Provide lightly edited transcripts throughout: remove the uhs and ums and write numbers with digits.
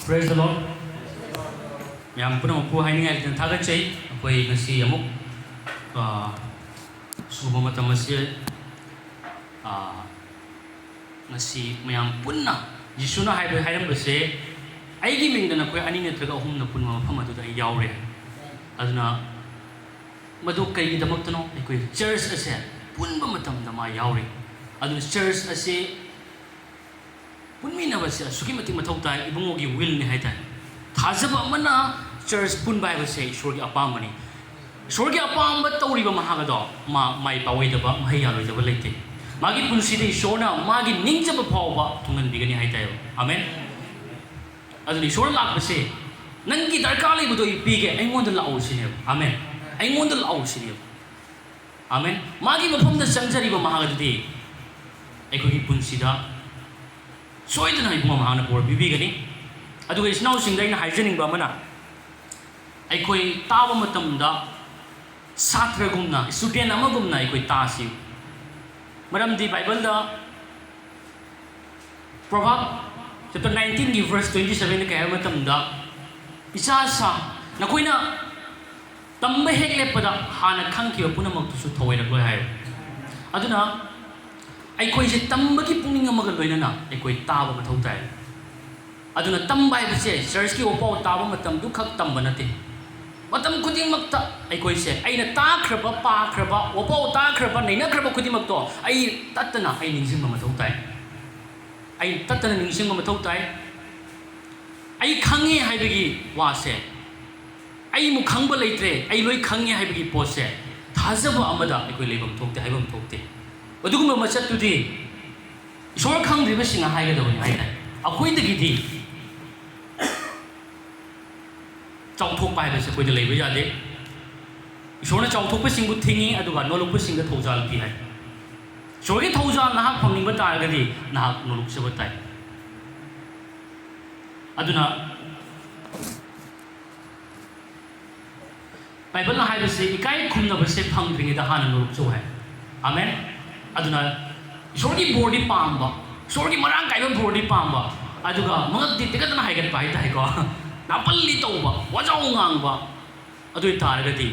Praise the Lord. Yang pun aku hai ningai dan thagat cai aku ngasi amuk subuh matam masih ngasi mayam punna Yisuna hai ram bese ai gi ming dan aku ani ne traga hum na pun ma phama tu ai yaure aduna madu kai gi damak tano aku church ase pun ba matam da ma yaure aduna church ase punmi na base suki mati mathau tai ibungo gi will ni hai tai thajaba mana church pun bai base ishwar gi apam mani ishwar gi apam ba tauri ba mahaga do ma mai pawai da ba mai ya loi da ba leite magi punsi de ishwar na magi ningja ba phaw ba tungan bigani hai tai amen aduni ishwar lak base nangi darkar lai bu do ipige aingon da lau sine amen aingon da lau sine amen magi mafam da sangjari ba mahaga de aiko gi punsi da soidana ibuma mahana por bibigani aduga isnau singdai na hygienic ba mana aikoi tawa matamda satra gumna student ama gumna aikoi tasi maramdi bible da Proverbs chapter 19 gi verse 27 ka hay matamda isa sa nakoina tamba hekle pada hana khangki puna mak tu thawai na loi hay aduna aikoi je tamba ki puning amaga loina na aikoi taba mathau tai aduna tamba ai bse church ki opo taba matam du khak tamba nate matam kuding makta aikoi se aina ta khraba pa khraba opo ta khraba neina khraba kuding mak to ai tatana ai ningsing ma mathau tai ai tatana ningsing ma mathau tai ai khange hai bagi wa se ai mu khangba leitre ai loi khange hai bagi po se thajaba amada aikoi lebam thokte haibam thokte अदुगुम मचतुदी ईश्वर खंगद्रिबसिंग हाइगदबनि हाइना अखोइदगिदि चाउथोकपा हाइबसे कोइद लेबा यादे ईश्वरना चाउथोकपसिंगबु थिंगी अदुगा नोलुकपसिंग थौजाल पि high ईश्वरगि थौजाल नाहा फंगनिबा तारगदि नाहा नोलुकसबा ताइ अदुना Bible ना हाइबसे इकाइ खुमनबसे फंगद्रिंगिदा हाना नोलुकसो high amen aduna sorgi body pamba sorgi marang kai ba body pamba aduga mangdi tigadana haigat pai tai ko napalli tauba wajau ngang ba adu taragati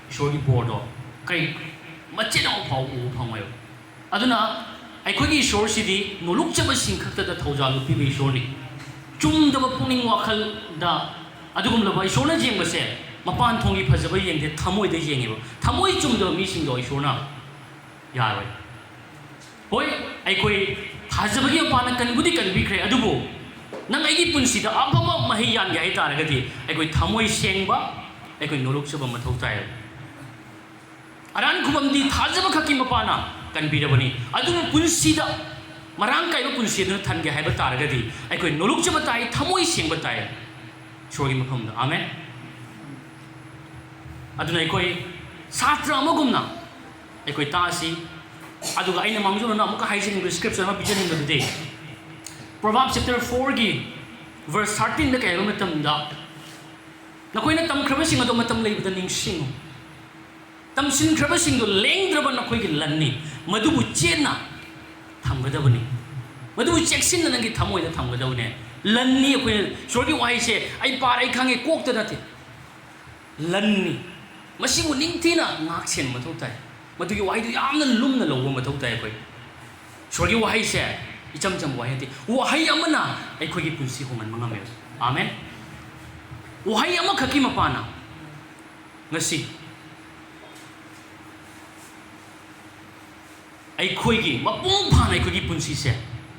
sorgi bodo kai machina phau u phamayo aduna aikhogi sor sidi noluk chaba sing khakta da thaujalu pi bi sorni chung da puning wakhal da adugum la bai sorna jeng ba se mapan thongi phajaba yeng de thamoi de yeng ba thamoi chung da mi sing do sorna ya bai Hoi, aikoi thajabagi apana kanbudi kanbikre adubo nang aigi punsida abama mahiyan gai taragadi aikoi thamoi sengba aikoi nolok saba mathau tai aran khubamdi thajaba khaki mapana kanbirabani adu punsida marang kai ba punsida thange haiba taragadi aikoi nolok saba tai thamoi sengba tai shogi mafamda amen aduna aikoi satra amagumna aikoi taasi aduga aina mangjo na amuka hygiene scripture ma bijanin da de Proverbs chapter 4 gi verse 13 da kay matam da na koi na tam khraba sing ado matam lei da ning sing tam sin khraba sing do leng draba na koi gi lanni madu bu chena tham ga da bani madu bu cheksin na ngi thamoi da tham ga da ne lanni koi sorgi wai se ai par ai khange kok ta dati lanni masi bu ning thina ngak chen ma thok tai मधुगी वाई यामना लुमना लौब मथौ ताय कोई सोरगी Y से इचम चम वाई हति वाई अमना अखोगी पुंसी होमन मंगमे आमेन वाई अम खकी मपाना ngasi अखोगी मपुंग फाना अखोगी पुंसी से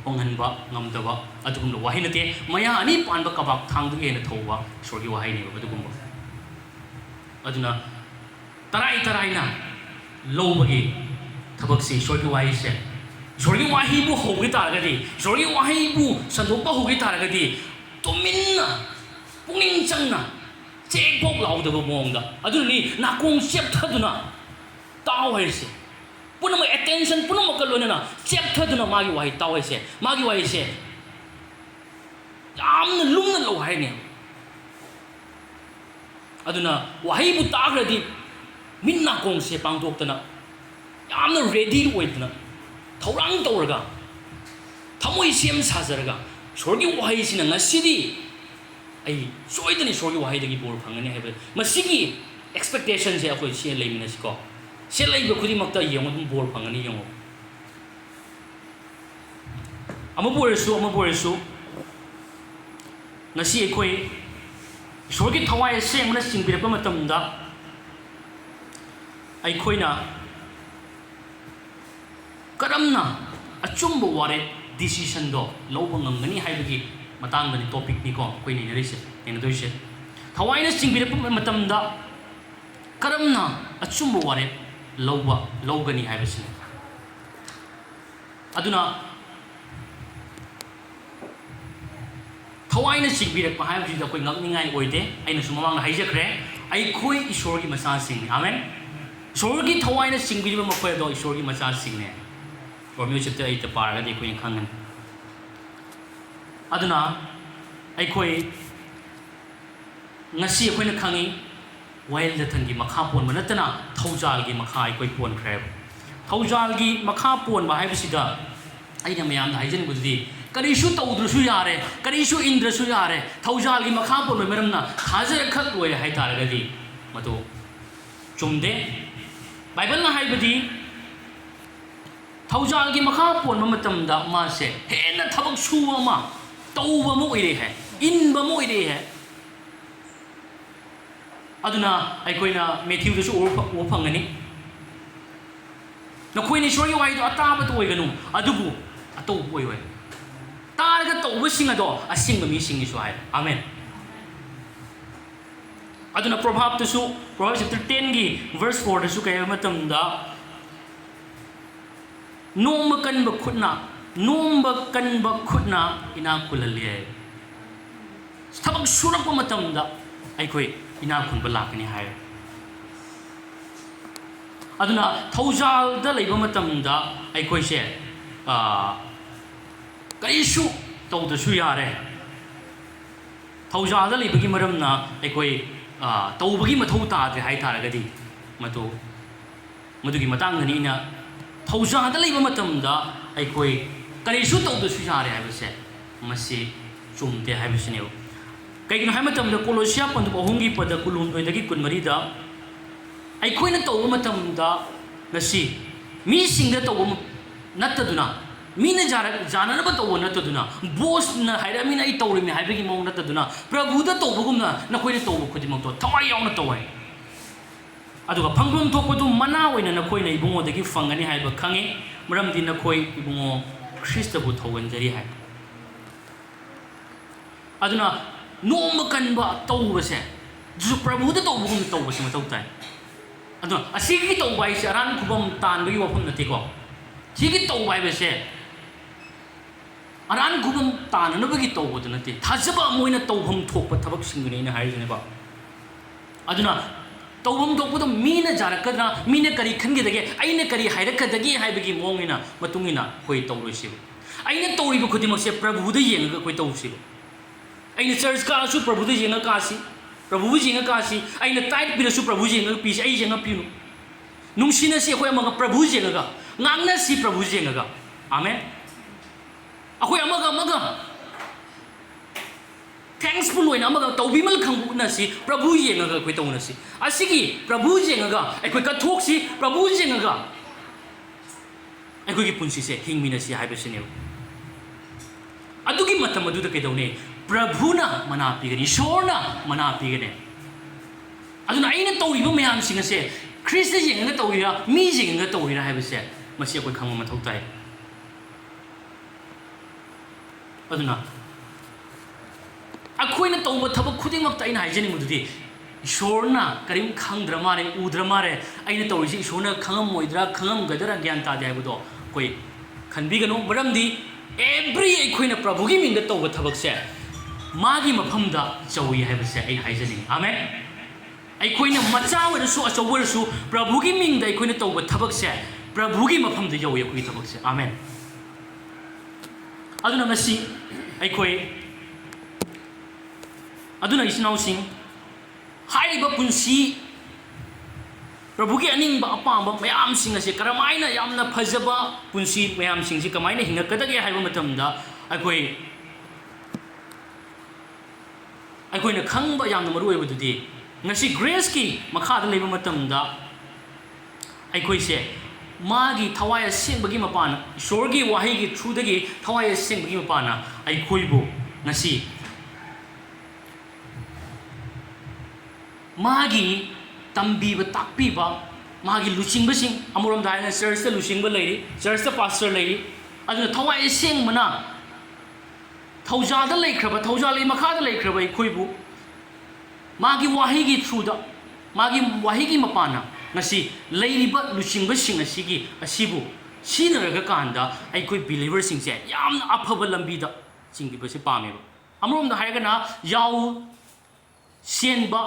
ओंगनबा ngamdaba adugum wahi nate maya ani panba kabak thangdu ena thouba sorgi wahi ne adugum aduna tarai na lobagi thabakse sorgi wahi se sorgi wahi bu hogi taragadi sorgi wahi bu sandokpa hogi taragadi tominna puning changna chekpok laudaba mongda aduni nakong sep thaduna taw haise punama attention punama kalona chep thaduna magi wahi taw haise magi wahi se amna lumna lo hai ne aduna wahi bu tagradi minna kong se pangdok tana yamna ready oidna thorang tawraga thamoi sem sajaraga sorgi wahi sina ngasidi ꯑꯩ ꯁꯣꯏꯗꯅ ꯏꯁꯣꯔꯒꯤ ꯋꯥꯍꯩꯗꯒꯤ ꯕꯣꯔ ꯐꯪꯒꯅꯤ ꯍꯥꯏꯕ ꯃꯁꯤꯒꯤ ꯑꯦꯛꯁꯄꯦꯛꯇꯦꯁꯟꯁꯦ ꯑꯩꯈꯣꯏ ꯁꯤ ꯂꯩꯃꯤꯟꯅꯁꯤꯀꯣ ꯁꯤ ꯂꯩꯕ ꯈꯨꯗꯤꯡꯃꯛꯇ ꯌꯦꯡꯉꯣ ꯑꯗꯨꯝ ꯕꯣꯔ ꯐꯪꯒꯅꯤ ꯌꯦꯡꯉꯣ ꯑꯃꯕꯨ ꯑꯣꯏꯔꯁꯨ ꯉꯁꯤ ꯑꯩꯈꯣꯏ ꯏꯁꯣꯔꯒꯤ ꯊꯋꯥꯏ ꯑꯁꯦꯡꯕꯅ ꯆꯤꯡꯕꯤꯔꯛꯄ ꯃꯇꯝꯗ ꯑꯩꯈꯣꯏꯅ ꯀꯔꯝꯅ ꯑꯆꯨꯝꯕ ꯋꯥꯔꯦꯞ ꯗꯤꯁꯤꯁꯟꯗꯣ ꯂꯧꯕ ꯉꯝꯒꯅꯤ ꯍꯥꯏꯕꯒꯤ ꯃꯇꯥꯡꯗꯅꯤ ꯇꯣꯄꯤꯛꯅꯤꯀꯣ ꯑꯩꯈꯣꯏ ꯅꯩꯅꯗꯣꯏꯁꯦ ꯊꯋꯥꯏꯅ ꯆꯤꯡꯕꯤꯔꯛꯄ ꯃꯇꯝꯗ ꯀꯔꯝꯅ ꯑꯆꯨꯝꯕ ꯋꯥꯔꯦꯞ ꯂꯧꯒꯅꯤ ꯍꯥꯏꯕꯁꯤꯅꯤ ꯑꯗꯨꯅ ꯊꯋꯥꯏꯅ ꯆꯤꯡꯕꯤꯔꯛꯄ ꯍꯥꯏꯕꯁꯤꯗ ꯑꯩꯈꯣꯏ ꯉꯛꯅꯤꯡꯉꯥꯏ ꯑꯣꯏꯗꯦ ꯑꯩꯅꯁꯨ ꯃꯃꯥꯡꯗ ꯍꯥꯏꯖꯈ꯭ꯔꯦ ꯑꯩꯈꯣꯏ ꯏꯁꯣꯔꯒꯤ ꯃꯆꯥꯁꯤꯡꯅꯤ ꯑꯃꯦꯟ ꯏꯁꯣꯔꯒꯤ ꯊꯋꯥꯏꯅ ꯆꯤꯡꯕꯤꯔꯤꯕ ꯃꯈꯣꯏ ꯑꯗꯣ ꯏꯁꯣꯔꯒꯤ ꯃꯆꯥꯁꯤꯡꯅꯦ ꯔꯣꯃꯤꯌꯣ ꯆꯦꯞꯇꯔ 8ꯇ ꯄꯥꯔꯒꯗꯤ ꯑꯩꯈꯣꯏꯅ ꯈꯪꯒꯅꯤ ꯑꯗꯨꯅ ꯑꯩꯈꯣꯏ ꯉꯁꯤ ꯑꯩꯈꯣꯏꯅ ꯈꯪꯉꯤ ꯋꯥꯌꯦꯜ ꯃꯈꯥ ꯄꯣꯟꯕ ꯅꯠꯇꯅ ꯊꯧꯖꯥꯜꯒꯤ ꯃꯈꯥ ꯑꯩꯈꯣꯏ ꯄꯣꯟꯈ꯭ꯔꯦꯕ ꯊꯧꯖꯥꯜꯒꯤ ꯃꯈꯥ ꯄꯣꯟꯕ ꯍꯥꯏꯕꯁꯤꯗ ꯑꯩꯅ ꯃꯌꯥꯝꯗ ꯍꯥꯏꯖꯅꯤꯡꯕꯗꯨꯗꯤ ꯀꯔꯤꯁꯨ ꯇꯧꯗ꯭ꯔꯁꯨ ꯌꯥꯔꯦ ꯀꯔꯤꯁꯨ ꯏꯟꯗ꯭ꯔꯁꯨ ꯌꯥꯔꯦ ꯊꯧꯖꯥꯜꯒꯤ ꯃꯈꯥ ꯄꯣꯟꯕ ꯃꯔꯝꯅ ꯊꯥꯖꯔꯈꯛ ꯂꯣꯏꯔꯦ ꯍꯥꯏꯇꯥꯔꯒꯗꯤ ꯃꯗꯨ ꯆꯨꯝꯗꯦ ꯕꯥꯏꯕꯜꯅ ꯍꯥꯏꯕꯗꯤ ꯊꯧꯖꯥꯜꯒꯤ ꯃꯈꯥ ꯄꯣꯟꯕ ꯃꯇꯝꯗ ꯃꯥꯁꯦ ꯍꯦꯟꯅ ꯊꯕꯛ ꯁꯨꯕ ꯑꯃ ꯇꯧꯕ ꯑꯃ ꯑꯣꯏꯔꯦ ꯍꯥꯏ ꯏꯟꯕ ꯑꯃ ꯑꯣꯏꯔꯦ ꯍꯥꯏ ꯑꯗꯨꯅ ꯑꯩꯈꯣꯏꯅ ꯃꯦꯊ꯭ꯌꯨꯗꯁꯨ ꯎꯕ ꯐꯪꯒꯅꯤ ꯅꯈꯣꯏꯅ ꯏꯁꯣꯔꯒꯤ ꯋꯥꯍꯩꯗꯣ ꯑꯇꯥꯕꯇ ꯑꯣꯏꯒꯅꯨ ꯑꯗꯨꯕꯨ ꯑꯇꯧꯕ ꯑꯣꯏꯌꯣꯏ ꯇꯥꯔꯒ ꯇꯧꯕꯁꯤꯡ ꯑꯗꯣ ꯑꯁꯦꯡꯕ ꯃꯤꯁꯤꯡꯒꯤꯁꯨ ꯍꯥꯏ ꯑꯃꯦꯟ ꯑꯗꯨꯅ ꯄ꯭ꯔꯣꯚꯥꯕ ꯆꯦꯞꯇꯔ 10ꯒꯤ ꯚꯔꯁ 4ꯗꯁꯨ ꯀꯩ ꯍꯥꯏꯕ ꯃꯇꯝꯗ ꯅꯣꯡꯕ ꯀꯟꯕ ꯈꯨꯠꯅ ꯏꯅꯥꯛ ꯈꯨꯜꯍꯜꯂꯤ ꯍꯥꯏ ꯊꯕꯛ ꯁꯨꯔꯛꯄ ꯃꯇꯝꯗ ꯑꯩꯈꯣꯏ ꯏꯅꯥꯛ ꯈꯨꯟꯕ ꯂꯥꯛꯀꯅꯤ ꯍꯥꯏ ꯑꯗꯨꯅ ꯊꯧꯖꯥꯜꯗ ꯂꯩꯕ ꯃꯇꯝꯗ ꯑꯩꯈꯣꯏꯁꯦ ꯀꯔꯤꯁꯨ ꯇꯧꯗ꯭ꯔꯁꯨ ꯌꯥꯔꯦ ꯊꯧꯖꯥꯜꯗ ꯂꯩꯕꯒꯤ ꯃꯔꯝꯅ ꯑꯩꯈꯣই ꯇꯧꯕꯒꯤ ꯃꯊꯧ ꯇꯥꯗ꯭ꯔꯦ ꯍꯥꯏꯇꯥꯔꯒꯗꯤ ꯃꯗꯨꯒꯤ ꯃꯇꯥꯡꯗꯅꯤ ꯑꯩꯅ ꯊꯧꯖꯥꯜꯗ ꯂꯩꯕ ꯃꯇꯝꯗ ꯑꯩꯈꯣꯏ ꯀꯔꯤꯁꯨ ꯇꯧꯗ꯭ꯔꯁꯨ ꯌꯥꯔꯦ ꯍꯥꯏꯕꯁꯦ ꯃꯁꯤ ꯆꯨꯝꯗꯦ ꯍꯥꯏꯕꯁꯤꯅꯦꯕ ꯀꯩꯒꯤꯅꯣ ꯍꯥꯏꯕ ꯃꯇꯝꯗ ꯀꯣꯂꯣꯁꯤꯌꯥ 3:12-13ꯗ ꯑꯩꯈꯣꯏꯅ ꯇꯧꯕ ꯃꯇꯝꯗ ꯉꯁꯤ ꯃꯤꯁꯤꯡꯗ ꯇꯧꯕ ꯅꯠꯇꯗꯨꯅ ꯃꯤꯅ ꯖꯥꯅꯅꯕ ꯇꯧꯕ ꯅꯠꯇꯗꯨꯅ ꯕꯣꯁꯅ ꯍꯥꯏꯔꯝꯃꯤꯅ ꯑꯩ ꯇꯧꯔꯤꯕꯅꯤ ꯍꯥꯏꯕꯒꯤ ꯃꯑꯣꯡ ꯅꯠꯇꯗꯨꯅ प्रभुꯗ ꯇꯧꯕꯒꯨꯝꯅ ꯅꯈꯣꯏꯅ ꯇꯧꯕ ꯈꯨꯗꯤꯡꯃꯛꯇꯣ ꯊꯋꯥꯏ ꯌꯥꯎꯅ ꯇꯧꯋꯦ ꯑꯗꯨꯒ ꯐꯪꯐꯝ ꯊꯣꯛꯄꯗꯨ ꯃꯅꯥ ꯑꯣꯏꯅ ꯅꯈꯣꯏꯅ ꯏꯕꯨꯡꯉꯣꯗꯒꯤ ꯐꯪꯒꯅꯤ ꯍꯥꯏꯕ ꯈꯪꯉꯤ ꯃꯔꯝꯗꯤ ꯅꯈꯣꯏ ꯏꯕꯨꯡꯉꯣ ꯈ꯭ꯔꯤꯁꯇꯕꯨ ꯊꯧꯒꯟꯖꯔꯤ ꯍꯥꯏ ꯑꯗꯨꯅ ꯅꯣꯡꯃ ꯀꯟꯕ ꯇꯧꯕꯁꯦ ꯑꯗꯨꯁꯨ प्रभुꯗ ꯇꯧꯕꯒꯨꯝꯅ ꯇꯧꯕꯁꯤ ꯃꯊꯧ ꯇꯥꯏ ꯑꯗꯨꯅ ꯑꯁꯤꯒꯤ ꯇꯧꯕ ꯍꯥꯏꯁꯦ ꯑꯔꯥꯟ ꯈꯨꯕꯝ ꯇꯥꯟꯕꯒꯤ ꯋꯥꯐꯝ ꯅꯠꯇꯦꯀꯣ ꯁꯤꯒꯤ ꯇꯧꯕ ꯍꯥꯏꯕꯁꯦ ꯑꯔꯥꯟ ꯈꯨꯕꯝ ꯇꯥꯟꯅꯅꯕꯒꯤ ꯇꯧꯕꯗꯨ ꯅꯠꯇꯦ ꯊꯥꯖꯕ ꯑꯃ ꯑꯣꯏꯅ ꯇꯧꯐꯝ ꯊꯣꯛꯄ ꯊꯕꯛꯁꯤꯡꯗꯨꯅꯤ ꯑꯩꯅ ꯍꯥꯏꯔꯤꯁꯤꯅꯦꯀꯣ ꯑꯗꯨꯅ ꯇꯧꯐꯝ ꯊꯣꯛꯄꯗꯣ ꯃꯤꯅ ꯖꯥꯔꯛꯀꯗ꯭ꯔꯥ ꯃꯤꯅ ꯀꯔꯤ ꯈꯟꯒꯗꯒꯦ ꯑꯩꯅ ꯀꯔꯤ ꯍꯥꯏꯔꯛꯀꯗꯒꯦ ꯍꯥꯏꯕꯒꯤ ꯃꯑꯣꯡꯅꯤꯅ ꯃꯇꯨꯡ ꯏꯟꯅ ꯑꯩꯈꯣꯏ ꯇꯧꯔꯣꯏꯁꯤꯕ ꯑꯩꯅ ꯇꯧꯔꯤꯕ ꯈꯨꯗꯤꯡꯃꯛꯁꯦ प्रभुꯗ ꯌꯦꯡꯉꯒ ꯑꯩꯈꯣꯏ ꯇꯧꯁꯤꯕ ꯑꯩꯅ ꯆꯔꯆ ꯀꯥꯔꯁꯨ प्रभुꯗ ꯌꯦꯡꯉꯒ ꯀꯥꯁꯤ प्रभुꯕꯨ ꯌꯦꯡꯉꯒ ꯀꯥꯁꯤ ꯑꯩꯅ ꯇꯥꯏꯠ ꯄꯤꯔꯁꯨ प्रभु ꯌꯦꯡꯉꯒ ꯄꯤꯁꯤ ꯑꯩ ꯌꯦꯡꯉ ꯄꯤꯅꯨ ꯅꯨꯡꯁꯤꯅꯁꯤ ꯑꯩꯈꯣꯏ ꯑꯃꯒ प्रभुꯌꯦꯡꯉꯒ ꯉꯥꯡꯅꯁꯤ प्रभु ꯌꯦꯡꯉꯒ 아멘 ꯑꯩꯈꯣꯏ ꯑꯃꯒ ꯊꯦꯡꯛꯁꯐꯨꯜ ꯑꯣꯏꯅ ꯑꯃꯒ ꯇꯧꯕꯤꯃꯜ ꯈꯪꯕ ꯎꯠꯅꯁꯤ प्रभु ꯌꯦꯡꯉꯒ ꯑꯩꯈꯣꯏ ꯇꯧꯅꯁꯤ ꯑꯁꯤꯒꯤ प्रभु ꯌꯦꯡꯉꯒ ꯑꯩꯈꯣꯏ ꯀꯠꯊꯣꯛꯁꯤ प्रभु ꯌꯦꯡꯉꯒ ꯑꯩꯈꯣꯏꯒꯤ ꯄꯨꯟꯁꯤꯁꯦ ꯍꯤꯡꯃꯤꯟꯅꯁꯤ ꯍꯥꯏꯕꯁꯤꯅꯦꯕ ꯑꯗꯨꯒꯤ ꯃꯇꯝ ꯑꯗꯨꯗ ꯀꯩꯗꯧꯅꯤ प्रभुना मना पीगनी ईश्वरना मना पीगने अदुना अइना तौरिबा मयामसिंग असे ख्रिस्ट जेंगा तौरिरा मी जेंगा तौरिरा हाइबसे मसी अखोय खंगम मथौ ताय अदुना अखोयना तौबा थबक खुदिंगमक ताइना हाइजनिंगदुदि ईश्वरना करिम खंगद्र मारे उद्र मारे अइना तौरिसि ईश्वरना खंगम मोइद्रा खंगम गदरा ज्ञान तादे हाइबदो कोई खनबिगनो मरमदि एवरी अखोयना प्रभुगी मिंग तौबा थबकसे मागी मफमदा चौई हाइबसे अइ हाइजनिंग आमेन अखोयना मचा ओरसु अचौरसु प्रभुगी मिंगदा अखोयना तौबा थबकसे प्रभुगी मफमदा यौई अखोयगी थबकसे आमेन अदुना ngasi अखोय अदुना इसिनाउसिंग हाइबा पुंसी प्रभुगी अनिंगबा अपांबा मयामसिंग असे करमाइना यामना फजबा पुंसी मयामसिंग सि कमाइना हिंगकदगे हाइबा मतमदा अखोय ꯑꯩꯈꯣꯏꯅ ꯈꯪꯕ ꯌꯥꯝꯅ ꯃꯔꯨꯑꯣꯏꯕꯗꯨꯗꯤ ꯉꯁꯤ ꯒ꯭ꯔꯦꯁꯀꯤ ꯃꯈꯥꯗ ꯂꯩꯕ ꯃꯇꯝꯗ ꯑꯩꯈꯣꯏꯁꯦ ꯃꯥꯒꯤ ꯊꯋꯥꯏ ꯑꯁꯦꯡꯕꯒꯤ ꯃꯄꯥꯅ ꯏꯁꯣꯔꯒꯤ ꯋꯥꯍꯩꯒꯤ ꯊ꯭ꯔꯨꯗꯒꯤ ꯊꯋꯥꯏ ꯑꯁꯦꯡꯕꯒꯤ ꯃꯄꯥꯅ ꯑꯩꯈꯣꯏꯕꯨ ꯉꯁꯤ ꯃꯥꯒꯤ ꯇꯝꯕꯤꯕ ꯇꯥꯛꯄꯤꯕ ꯃꯥꯒꯤ ꯂꯨꯆꯤꯡꯕꯁꯤꯡ ꯑꯃꯔꯣꯝꯗ ꯍꯥꯏꯔꯒ ꯆꯔꯆꯇ ꯂꯨꯆꯤꯡꯕ ꯂꯩꯔꯤ ꯆꯔꯆꯇ ꯄꯥꯁꯇꯔ ꯂꯩꯔꯤ ꯑꯗꯨꯅ ꯊꯋꯥꯏ ꯑꯁꯦꯡꯕꯅ ꯊꯧꯖꯥꯜꯗ ꯂꯩꯈ꯭ꯔꯕ ꯊꯧꯖꯥꯜꯒꯤ ꯃꯈꯥꯗ ꯂꯩꯈ꯭ꯔꯕ ꯑꯩꯈꯣꯏꯕꯨ ꯃꯥꯒꯤ ꯋꯥꯍꯩꯒꯤ ꯊ꯭ꯔꯨꯗ ꯃꯥꯒꯤ ꯋꯥꯍꯩꯒꯤ ꯃꯄꯥꯅ ꯉꯁꯤ ꯂꯩꯔꯤꯕ ꯂꯨꯆꯤꯡꯕꯁꯤꯡ ꯑꯁꯤꯕꯨ ꯁꯤꯖꯤꯟꯅꯔꯒ ꯀꯥꯟꯗ ꯑꯩꯈꯣꯏ ꯕꯤꯂꯤꯚꯔꯁꯤꯡꯁꯦ ꯌꯥꯝꯅ ꯑꯐꯕ ꯂꯝꯕꯤꯗ ꯆꯤꯡꯕꯤꯕꯁꯦ ꯄꯥꯝꯃꯦꯕ ꯑꯃꯔꯣꯝꯗ ꯍꯥꯏꯔꯒꯅ ꯌꯥꯎ ꯁꯦꯟꯕ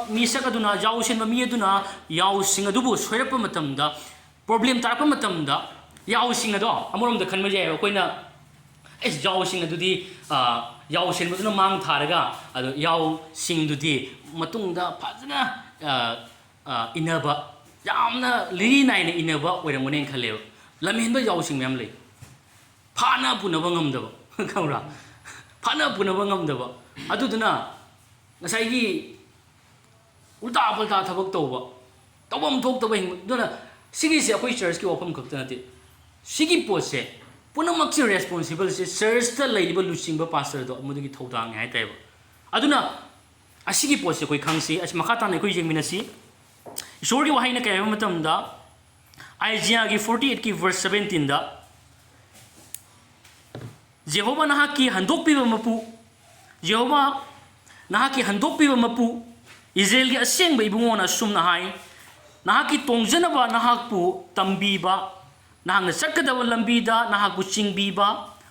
ꯃꯤꯁꯛ ꯑꯗꯨꯅ ꯌꯥꯎ ꯁꯦꯟꯕ ꯃꯤ ꯑꯗꯨꯅ ꯌꯥꯎꯁꯤꯡ ꯑꯗꯨꯕꯨ ꯁꯣꯏꯔꯛꯄ ꯃꯇꯝꯗ ꯄ꯭ꯔꯣꯕ꯭ꯂꯦꯝ ꯇꯥꯔꯛꯄ ꯃꯇꯝꯗ ꯌꯥꯎꯁꯤꯡ ꯑꯗꯣ ꯑꯃꯔꯣꯝꯗ ꯈꯟꯕ ꯌꯥꯏꯑꯕ ꯑꯩꯈꯣꯏꯅ ꯌꯥꯎꯁꯤꯡ ꯑꯗꯨꯗꯤ ꯌꯥꯎ ꯁꯦꯟꯕꯗꯨꯅ ꯃꯥꯡ ꯊꯥꯔꯒ ꯑꯗꯣ ꯌꯥꯎꯁꯤꯡꯗꯨꯗꯤ ꯃꯇꯨꯡꯗ ꯐꯖꯅ ꯏꯟꯅꯕ ꯌꯥꯝꯅ ꯂꯤꯔꯤ ꯅꯥꯏꯅ ꯏꯟꯅꯕ ꯑꯣꯏꯔꯝꯒꯅꯦꯅ ꯈꯜꯂꯦꯕ ꯂꯝꯍꯦꯟꯕ ꯌꯥꯎꯁꯤꯡ ꯃꯌꯥꯝ ꯂꯩ ꯐꯥꯅ ꯄꯨꯅꯕ ꯉꯝꯗꯕ ꯈꯪꯕ꯭ꯔꯥ ꯐꯥꯅ ꯄꯨꯅꯕ ꯉꯝꯗꯕ ꯑꯗꯨꯗꯨꯅ ꯉꯁꯥꯏꯒꯤ ꯎꯜꯇꯥ ꯄꯜꯇꯥ ꯊꯕꯛ ꯇꯧꯐꯝ ꯊꯣꯛꯇꯕ ꯑꯗꯨꯅ ꯁꯤꯒꯤꯁꯦ ꯑꯩꯈꯣꯏ ꯆꯔꯆꯀꯤ ꯋꯥꯐꯝ ꯈꯛꯇ ꯅꯠꯇꯦ ꯁꯤꯒꯤ ꯄꯣꯠꯁꯦ ꯄꯨꯝꯅꯃꯛꯁꯦ ꯔꯦꯁꯄꯣꯟꯁꯤꯕꯜꯁꯦ ꯆꯔꯆꯇ ꯂꯩꯔꯤꯕ ꯂꯨꯆꯤꯡꯕ ꯄꯥꯁꯇꯔꯗꯣ ꯑꯃꯗꯨꯒꯤ ꯊꯧꯗꯥꯡꯅꯤ ꯍꯥꯏꯇꯥꯔꯦꯕ ꯑꯗꯨꯅ ꯑꯁꯤꯒꯤ ꯄꯣꯠꯁꯦ ꯑꯩꯈꯣꯏ ꯈꯪꯁꯤ ꯑꯁꯤ ꯃꯈꯥ ꯇꯥꯅ ꯑꯩꯈꯣꯏ ꯌꯦꯡꯃꯤꯟꯅꯁꯤ ꯏꯁꯣꯔꯒꯤ ꯋꯥꯍꯩꯅ ꯀꯩ ꯍꯥꯏꯕ ꯃꯇꯝꯗ ꯑꯥꯏꯖꯤꯌꯥꯒꯤ 48ꯀꯤ ꯚꯔꯁ 17ꯗ ꯌꯦꯍꯣꯕꯥ ꯅꯍꯥꯛꯀꯤ ꯍꯟꯗꯣꯛꯄꯤꯕ ꯃꯄꯨ ꯌꯦꯍꯣꯕꯥ ꯅꯍꯥꯛꯀꯤ ꯍꯟꯗꯣꯛꯄꯤꯕ ꯃꯄꯨ ꯏꯖ꯭ꯔꯦꯜꯒꯤ ꯑꯁꯦꯡꯕ ꯏꯕꯨꯡꯉꯣꯅ ꯑꯁꯨꯝꯅ ꯍꯥꯏ ꯅꯍꯥꯛꯀꯤ ꯇꯣꯡꯖꯅꯕ ꯅꯍꯥꯛꯄꯨ ꯇꯝꯕꯤꯕ ꯅꯍꯥꯛꯅ ꯆꯠꯀꯗꯕ ꯂꯝꯕꯤꯗ ꯅꯍꯥꯛꯄꯨ ꯆꯤꯡꯕꯤꯕ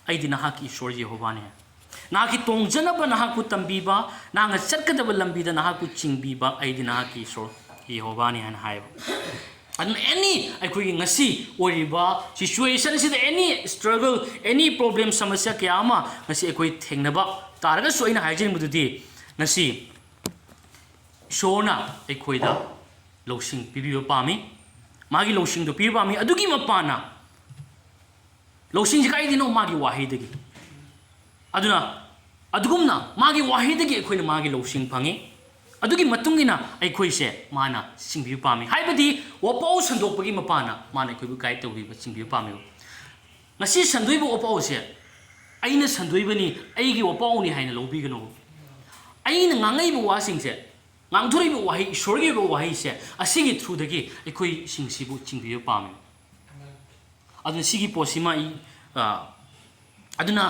ꯑꯩꯗꯤ ꯅꯍꯥꯛꯀꯤ ꯏꯁꯣꯔ ꯌꯦꯍꯣꯕꯥꯅꯦ ꯅꯍꯥꯛꯀꯤ ꯇꯣꯡꯖꯅꯕ ꯅꯍꯥꯛꯄꯨ ꯇꯝꯕꯤꯕ ꯅꯍꯥꯛꯅ ꯆꯠꯀꯗꯕ ꯂꯝꯕꯤꯗ ꯅꯍꯥꯛꯄꯨ ꯆꯤꯡꯕꯤꯕ ꯑꯩꯗꯤ ꯅꯍꯥꯛꯀꯤ ꯏꯁꯣꯔ ꯌꯦꯍꯣꯕꯥꯅꯤ ꯍꯥꯏꯅ ꯍꯥꯏꯕ ꯑꯗꯨꯅ ꯑꯦꯅꯤ ꯑꯩꯈꯣꯏꯒꯤ ꯉꯁꯤ ꯑꯣꯏꯔꯤꯕ ꯁꯤꯆꯨꯋꯦꯁꯟꯁꯤꯗ ꯑꯦꯅꯤ ꯁ꯭ꯇ꯭ꯔꯒꯜ ꯑꯦꯅꯤ ꯄ꯭ꯔꯣꯕ꯭ꯂꯦꯝ ꯁꯃꯁ꯭ꯌꯥ ꯀꯌꯥ ꯑꯃ ꯉꯁꯤ ꯑꯩꯈꯣꯏ ꯊꯦꯡꯅꯕ ꯇꯥꯔꯒꯁꯨ ꯑꯩꯅ ꯍꯥꯏꯖꯅꯤꯡꯕꯗꯨꯗꯤ ꯉꯁꯤ ꯏꯁꯣꯔꯅ ꯑꯩꯈꯣꯏꯗ ꯂꯧꯁꯤꯡ ꯄꯤꯕꯤꯕ ꯄꯥꯝꯃꯤ ꯃꯥꯒꯤ ꯂꯧꯁꯤꯡꯗꯣ ꯄꯤꯕ ꯄꯥꯝꯃꯤ ꯑꯗꯨꯒꯤ ꯃꯄꯥꯟꯅ ꯂꯧꯁꯤꯡꯁꯤ ꯀꯥꯏꯗꯅꯣ ꯃꯥꯒꯤ ꯋꯥꯍꯩꯗꯒꯤ ꯑꯗꯨꯅ ꯑꯗꯨꯒꯨꯝꯅ ꯃꯥꯒꯤ ꯋꯥꯍꯩꯗꯒꯤ ꯑꯩꯈꯣꯏꯅ ꯃꯥꯒꯤ ꯂꯧꯁꯤꯡ ꯐꯪꯉꯤ ꯑꯗꯨꯒꯤ ꯃꯇꯨꯡ ꯏꯟꯅ ꯑꯩꯈꯣꯏꯁꯦ ꯃꯥꯅ ꯆꯤꯡꯕꯤꯕ ꯄꯥꯝꯃꯤ ꯍꯥꯏꯕꯗꯤ ꯋꯥꯄꯥꯎ ꯁꯟꯗꯣꯛꯄꯒꯤ ꯃꯄꯥꯟꯅ ꯃꯥꯅ ꯑꯩꯈꯣꯏꯕꯨ ꯒꯥꯏꯗ ꯇꯧꯕꯤꯕ ꯆꯤꯡꯕꯤꯕ ꯄꯥꯝꯃꯤꯕ ꯉꯁꯤ ꯁꯟꯗꯣꯏꯕ ꯋꯥꯄꯥꯎꯁꯦ ꯑꯩꯅ ꯁꯟꯗꯣꯏꯕꯅꯤ ꯑꯩꯒꯤ ꯋꯥꯄꯥꯎꯅꯤ ꯍꯥꯏꯅ ꯂꯧꯕꯤꯒꯅꯨ ꯑꯩꯅ ꯉꯥꯡꯉꯛꯏꯕ ꯋꯥꯁꯤꯡꯁꯦ ꯉꯥꯡꯊꯣꯔꯛꯏꯕ ꯋꯥꯍꯩ ꯏꯁꯣꯔꯒꯤ ꯑꯣꯏꯕ ꯋꯥꯍꯩꯁꯦ ꯑꯁꯤꯒꯤ ꯊ꯭ꯔꯨꯗꯒꯤ ꯑꯩꯈꯣꯏꯁꯤꯡꯁꯤꯕꯨ ꯆꯤꯡꯕꯤꯕ ꯄꯥꯝꯃꯤ ꯑꯗꯨꯅ ꯁꯤꯒꯤ ꯄꯣꯠꯁꯤꯃ ꯑꯗꯨꯅ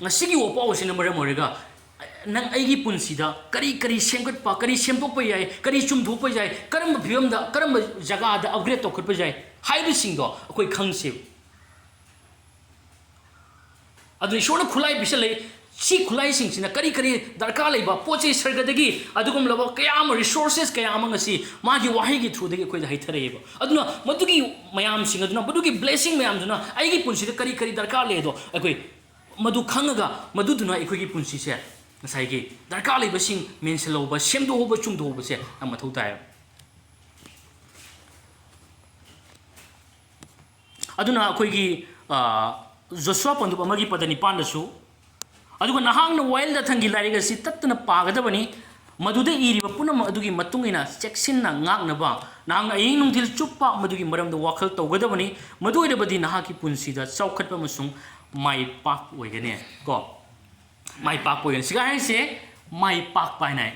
ꯉꯁꯤꯒꯤ ꯋꯥꯄꯥꯎ ꯑꯁꯤꯅ ꯃꯔꯝ ꯑꯣꯏꯔꯒ ꯅꯪ ꯑꯩꯒꯤ ꯄꯨꯟꯁꯤꯗ ꯀꯔꯤ ꯀꯔꯤ ꯁꯦꯝꯒꯠꯄ ꯀꯔꯤ ꯁꯦꯝꯗꯣꯛꯄ ꯌꯥꯏ ꯀꯔꯤ ꯆꯨꯝꯊꯣꯛꯄ ꯌꯥꯏ ꯀꯔꯝꯕ ꯐꯤꯕꯝꯗ ꯀꯔꯝꯕ ꯖꯒꯥꯗ ꯑꯞꯒ꯭ꯔꯦꯗ ꯇꯧꯈꯠꯄ ꯌꯥꯏ ꯍꯥꯏꯕꯁꯤꯡꯗꯣ ꯑꯩꯈꯣꯏ ꯈꯪꯁꯦꯕ ꯑꯗꯨꯅ ꯏꯁꯣꯔꯅ ꯈꯨꯠꯂꯥꯏ ꯄꯤꯁꯜꯂꯛꯏ ꯁꯤ ꯈꯨꯠꯂꯥꯏꯁꯤꯡꯁꯤꯅ ꯀꯔꯤ ꯀꯔꯤ ꯗꯔꯀꯥꯔ ꯂꯩꯕ ꯄꯣꯠ ꯆꯩ ꯁꯔꯒꯗꯒꯤ ꯑꯗꯨꯒꯨꯝꯂꯕ ꯀꯌా ꯑꯃ ꯔꯤꯁꯣꯔꯁꯦꯁ ꯀꯌꯥ ꯑꯃ ꯉꯁꯤ ꯃꯥꯒꯤ ꯋꯥꯍꯩꯒꯤ ꯊ꯭ꯔꯨꯗꯒꯤ ꯑꯩꯈꯣꯏꯗ ꯍꯩꯊꯔꯛꯑꯦꯕ ꯑꯗꯨꯅ ꯃꯗꯨꯒꯤ ꯃꯌꯥꯝꯁꯤꯡ ꯑꯗꯨꯅ ꯃꯗꯨꯒꯤ ꯕ꯭ꯂꯦꯁꯤꯡ ꯃꯌꯥꯝꯗꯨꯅ ꯑꯩꯒꯤ ꯄꯨꯟꯁꯤꯗ ꯀꯔꯤ ꯀꯔꯤ ꯗꯔꯀꯥꯔ ꯂꯩ ꯑꯗꯣ ꯑꯩꯈꯣꯏ ꯃꯗꯨ ꯈꯪꯉꯒ ꯃꯗꯨꯗꯨꯅ ꯑꯩꯈꯣꯏꯒꯤ ꯄꯨꯟꯁꯤꯁꯦ ꯉꯁꯥꯏꯒꯤ ꯗꯔꯀꯥꯔ ꯂꯩꯕꯁꯤꯡ ꯃꯦꯟꯁꯤꯜꯍꯧꯕ ꯁꯦꯝꯗꯣꯛꯍꯧꯕ ꯆꯨꯝꯗꯣꯛꯍꯧꯕꯁꯦ ꯌꯥꯝ ꯃꯊꯧ ꯇꯥꯏꯌꯦꯕ ꯑꯗꯨꯅ ꯑꯩꯈꯣꯏꯒꯤ ꯖꯣꯁꯨꯋꯥ ꯄꯟꯗꯨꯞ ꯑꯃꯒꯤ ꯄꯗ 9ꯗꯁꯨ ꯑꯗꯨꯒ ꯅꯍꯥꯛꯅ ꯋꯥꯌꯦꯜ ꯊꯪꯒꯤ ꯂꯥꯏꯔꯤꯛ ꯑꯁꯤ ꯇꯠꯇꯅ ꯄꯥꯒꯗꯕꯅꯤ ꯃꯗꯨꯗ ꯏꯔꯤꯕ ꯄꯨꯝꯅꯃꯛ ꯑꯗꯨꯒꯤ ꯃꯇꯨꯡ ꯏꯟꯅ ꯆꯦꯛꯁꯤꯟꯅ ꯉꯥꯛꯅꯕ ꯅꯍꯥꯛꯅ ꯑꯍꯤꯡ ꯅꯨꯡꯊꯤꯜ ꯆꯨꯞꯄ ꯃꯗꯨꯒꯤ ꯃꯔꯝꯗ ꯋꯥꯈꯜ ꯇꯧꯒꯗꯕꯅꯤ ꯃꯗꯨ ꯑꯣꯏꯔꯕꯗꯤ ꯅꯍꯥꯛꯀꯤ ꯄꯨꯟꯁꯤꯗ ꯆꯥꯎꯈꯠꯄ ꯑꯃꯁꯨꯡ ꯃꯥꯏ ꯄꯥꯛꯄ ꯑꯣꯏꯒꯅꯤ ꯀꯣ ꯃꯥꯏ ꯄꯥꯛꯄ ꯑꯣꯏꯒꯅꯤ ꯁꯤꯒ ꯍꯥꯏꯔꯤꯁꯦ ꯃꯥꯏ ꯄꯥꯛꯄ ꯍꯥꯏꯅ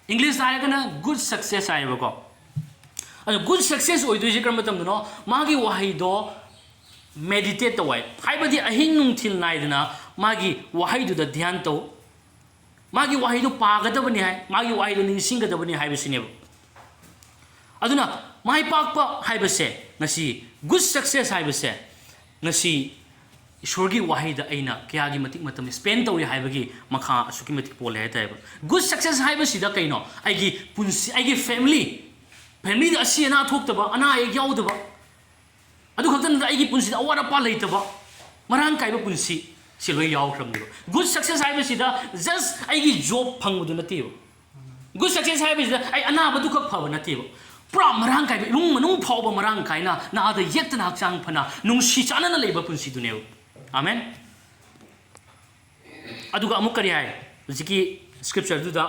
ꯏꯪꯂꯤꯁꯇ ꯍꯥꯏꯔꯒꯅ ꯒꯨꯗ ꯁꯛꯁꯦꯁ ꯍꯥꯏꯌꯦꯕꯀꯣ ꯑꯗꯣ ꯒꯨꯗ ꯁꯛꯁꯦꯁ ꯑꯣꯏꯗꯣꯏꯁꯦ ꯀꯔꯝꯕ ꯃꯇꯝꯗꯅꯣ ꯃꯥꯒꯤ ꯋꯥꯍꯩꯗꯣ ꯃꯦꯗꯤꯇꯦꯠ ꯇꯧꯋꯦ ꯍꯥꯏꯕꯗꯤ ꯑꯍꯤꯡ ꯅꯨꯡꯊꯤꯜ ꯅꯥꯏꯗꯅ ꯃꯥꯒꯤ ꯋꯥꯍꯩꯗꯨꯗ ꯙ꯭ꯌꯥꯟ ꯇꯧ ꯃꯥꯒꯤ ꯋꯥꯍꯩꯗꯣ ꯄꯥꯒꯗꯕꯅꯤ ꯍꯥꯏ ꯃꯥꯒꯤ ꯋꯥꯍꯩꯗꯣ ꯅꯤꯡꯁꯤꯡꯒꯗꯕꯅꯤ ꯍꯥꯏꯕꯁꯤꯅꯦꯕ ꯑꯗꯨꯅ ꯃꯥꯏ ꯄꯥꯛꯄ ꯍꯥꯏꯕꯁꯦ ꯉꯁꯤ ꯒꯨꯗ ꯁꯛꯁꯦꯁ ꯍꯥꯏꯕꯁꯦ ꯉꯁꯤ ꯏꯁꯣꯔꯒꯤ ꯋꯥꯍꯩꯗ ꯑꯩꯅ ꯀꯌꯥꯒꯤ ꯃꯇꯤꯛ ꯃꯇꯝ ꯁ꯭ꯄꯦꯟ ꯇꯧꯔꯤ ꯍꯥꯏꯕꯒꯤ ꯃꯈꯥ ꯑꯁꯨꯛꯀꯤ ꯃꯇꯤꯛ ꯄꯣꯜꯂꯦ ꯍꯥꯏꯇꯥꯔꯦꯕ ꯒꯨꯗ ꯁꯛꯁꯦꯁ ꯍꯥꯏꯕꯁꯤꯗ ꯀꯩꯅꯣ ꯑꯩꯒꯤ ꯄꯨꯟꯁꯤ ꯑꯩꯒꯤ ꯐꯦꯃꯤꯂꯤꯗ ꯑꯁꯤ ꯑꯅꯥ ꯊꯣꯛꯇꯕ ꯑꯅꯥ ꯑꯌꯦꯛ ꯌꯥꯎꯗꯕ ꯑꯗꯨ ꯈꯛꯇ ꯅꯠꯇꯅ ꯑꯩꯒꯤ ꯄꯨꯟꯁꯤꯗ ꯑꯋꯥꯠ ꯑꯄꯥ ꯂꯩꯇꯕ ꯃꯔꯥꯡ ꯀꯥꯏꯕ ꯄꯨꯟꯁꯤ ꯁꯤ ꯂꯣꯏ ꯌꯥꯎꯈ꯭ꯔꯕꯅꯦꯕ ꯒꯨꯗ ꯁꯛꯁꯦꯁ ꯍꯥꯏꯕꯁꯤꯗ ꯖꯁ ꯑꯩꯒꯤ ꯖꯣꯕ ꯐꯪꯕꯗꯨ ꯅꯠꯇꯦꯕ ꯒꯨꯗ ꯁꯛꯁꯦꯁ ꯍꯥꯏꯕꯁꯤꯗ ꯑꯩ ꯑꯅꯥꯕꯗꯨ ꯈꯛ ꯐꯕ ꯅꯠꯇꯦꯕ ꯄꯨꯔꯥ ꯃꯔꯥꯡ ꯀꯥꯏꯕ ꯏꯃꯨꯡ ꯃꯅꯨꯡ ꯐꯥꯎꯕ ꯃꯔꯥꯡ ꯀꯥꯏꯅ ꯅꯥꯗ ꯌꯦꯛꯇꯅ ꯍꯛꯆꯥꯡ ꯐꯅ ꯅꯨꯡꯁꯤ ꯆꯥꯟꯅꯅ ꯂꯩꯕ ꯄꯨꯟꯁꯤꯗꯨꯅꯦꯕ ꯑꯃꯦꯟ ꯑꯗꯨꯒ ꯑꯃꯨꯛ ꯀꯔꯤ ꯍꯥꯏ ꯍꯧꯖꯤꯛꯀꯤ ꯁ꯭ꯀ꯭ꯔꯤꯞꯆꯔꯗꯨꯗ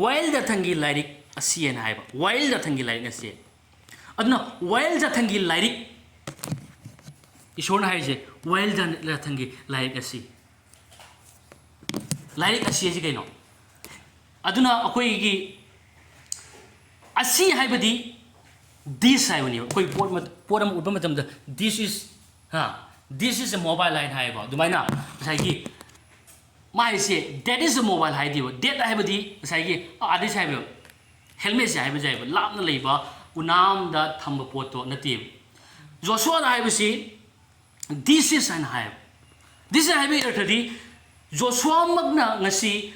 ꯋꯥꯏꯜ ꯖꯥꯊꯪꯒꯤ ꯂꯥꯏꯔꯤꯛ ꯑꯁꯤꯅ ꯍꯥꯏꯕ ꯋꯥꯏꯜ ꯖꯥꯊꯪꯒꯤ ꯂꯥꯏꯔꯤꯛ ꯑꯁꯤ ꯑꯗꯨꯅ ꯋꯥꯏꯜ ꯖꯥꯊꯪꯒꯤ ꯂꯥꯏꯔꯤꯛ ꯏꯁꯣꯔꯅ ꯍꯥꯏꯔꯤꯁꯦ ꯋꯥꯏꯜ ꯖꯥꯊꯪꯒꯤ ꯂꯥꯏꯔꯤꯛ ꯑꯁꯤ ꯀꯩꯅꯣ ꯑꯗꯨꯅ ꯑꯩꯈꯣꯏꯒꯤ ꯑꯁꯤ ꯍꯥꯏꯕꯗꯤ ꯗꯤꯁ ꯍꯥꯏꯕꯅꯦꯕ ꯑꯩꯈꯣꯏ ꯄꯣꯠ ꯑꯃ ꯎꯠꯄ ꯃꯇꯝꯗ ꯗꯤꯁ ꯏꯁ ꯑ ꯃꯣꯕꯥꯏꯜ ꯂꯥꯏꯟ ꯍꯥꯏꯌꯦꯕ ꯑꯗꯨꯃꯥꯏꯅ ꯉꯁꯥꯏꯒꯤ ꯃꯥꯏꯁꯦ ꯗꯦꯠ ꯏꯁ ꯑ ꯃꯣꯕꯥꯏꯜ ꯍꯥꯏꯗꯦꯕ ꯗꯦꯠ ꯍꯥꯏꯕꯗꯤ ꯉꯁꯥꯏꯒꯤ ꯑꯥꯗꯤꯁ ꯍꯥꯏꯕ ꯍꯦꯜꯃꯦꯠꯁꯦ ꯍꯥꯏꯕꯁꯦ ꯂꯥꯞꯅ ꯂꯩꯕ ꯎꯅꯥꯝꯗ ꯊꯝꯕ ꯄꯣꯠꯇꯣ ꯅꯠꯇꯦꯕ ꯖꯣꯁꯨꯋꯥꯅ ꯍꯥꯏꯕꯁꯤ ꯗꯤꯁ ꯏꯁ ꯍꯥꯏꯅ ꯍꯥꯏꯌꯦꯕ ꯗꯤꯁ ꯏꯁ ꯍꯥꯏꯕꯒꯤ ꯑꯔꯊꯗꯤ ꯖꯣꯁꯨꯋꯥꯃꯛꯅ ꯉꯁꯤ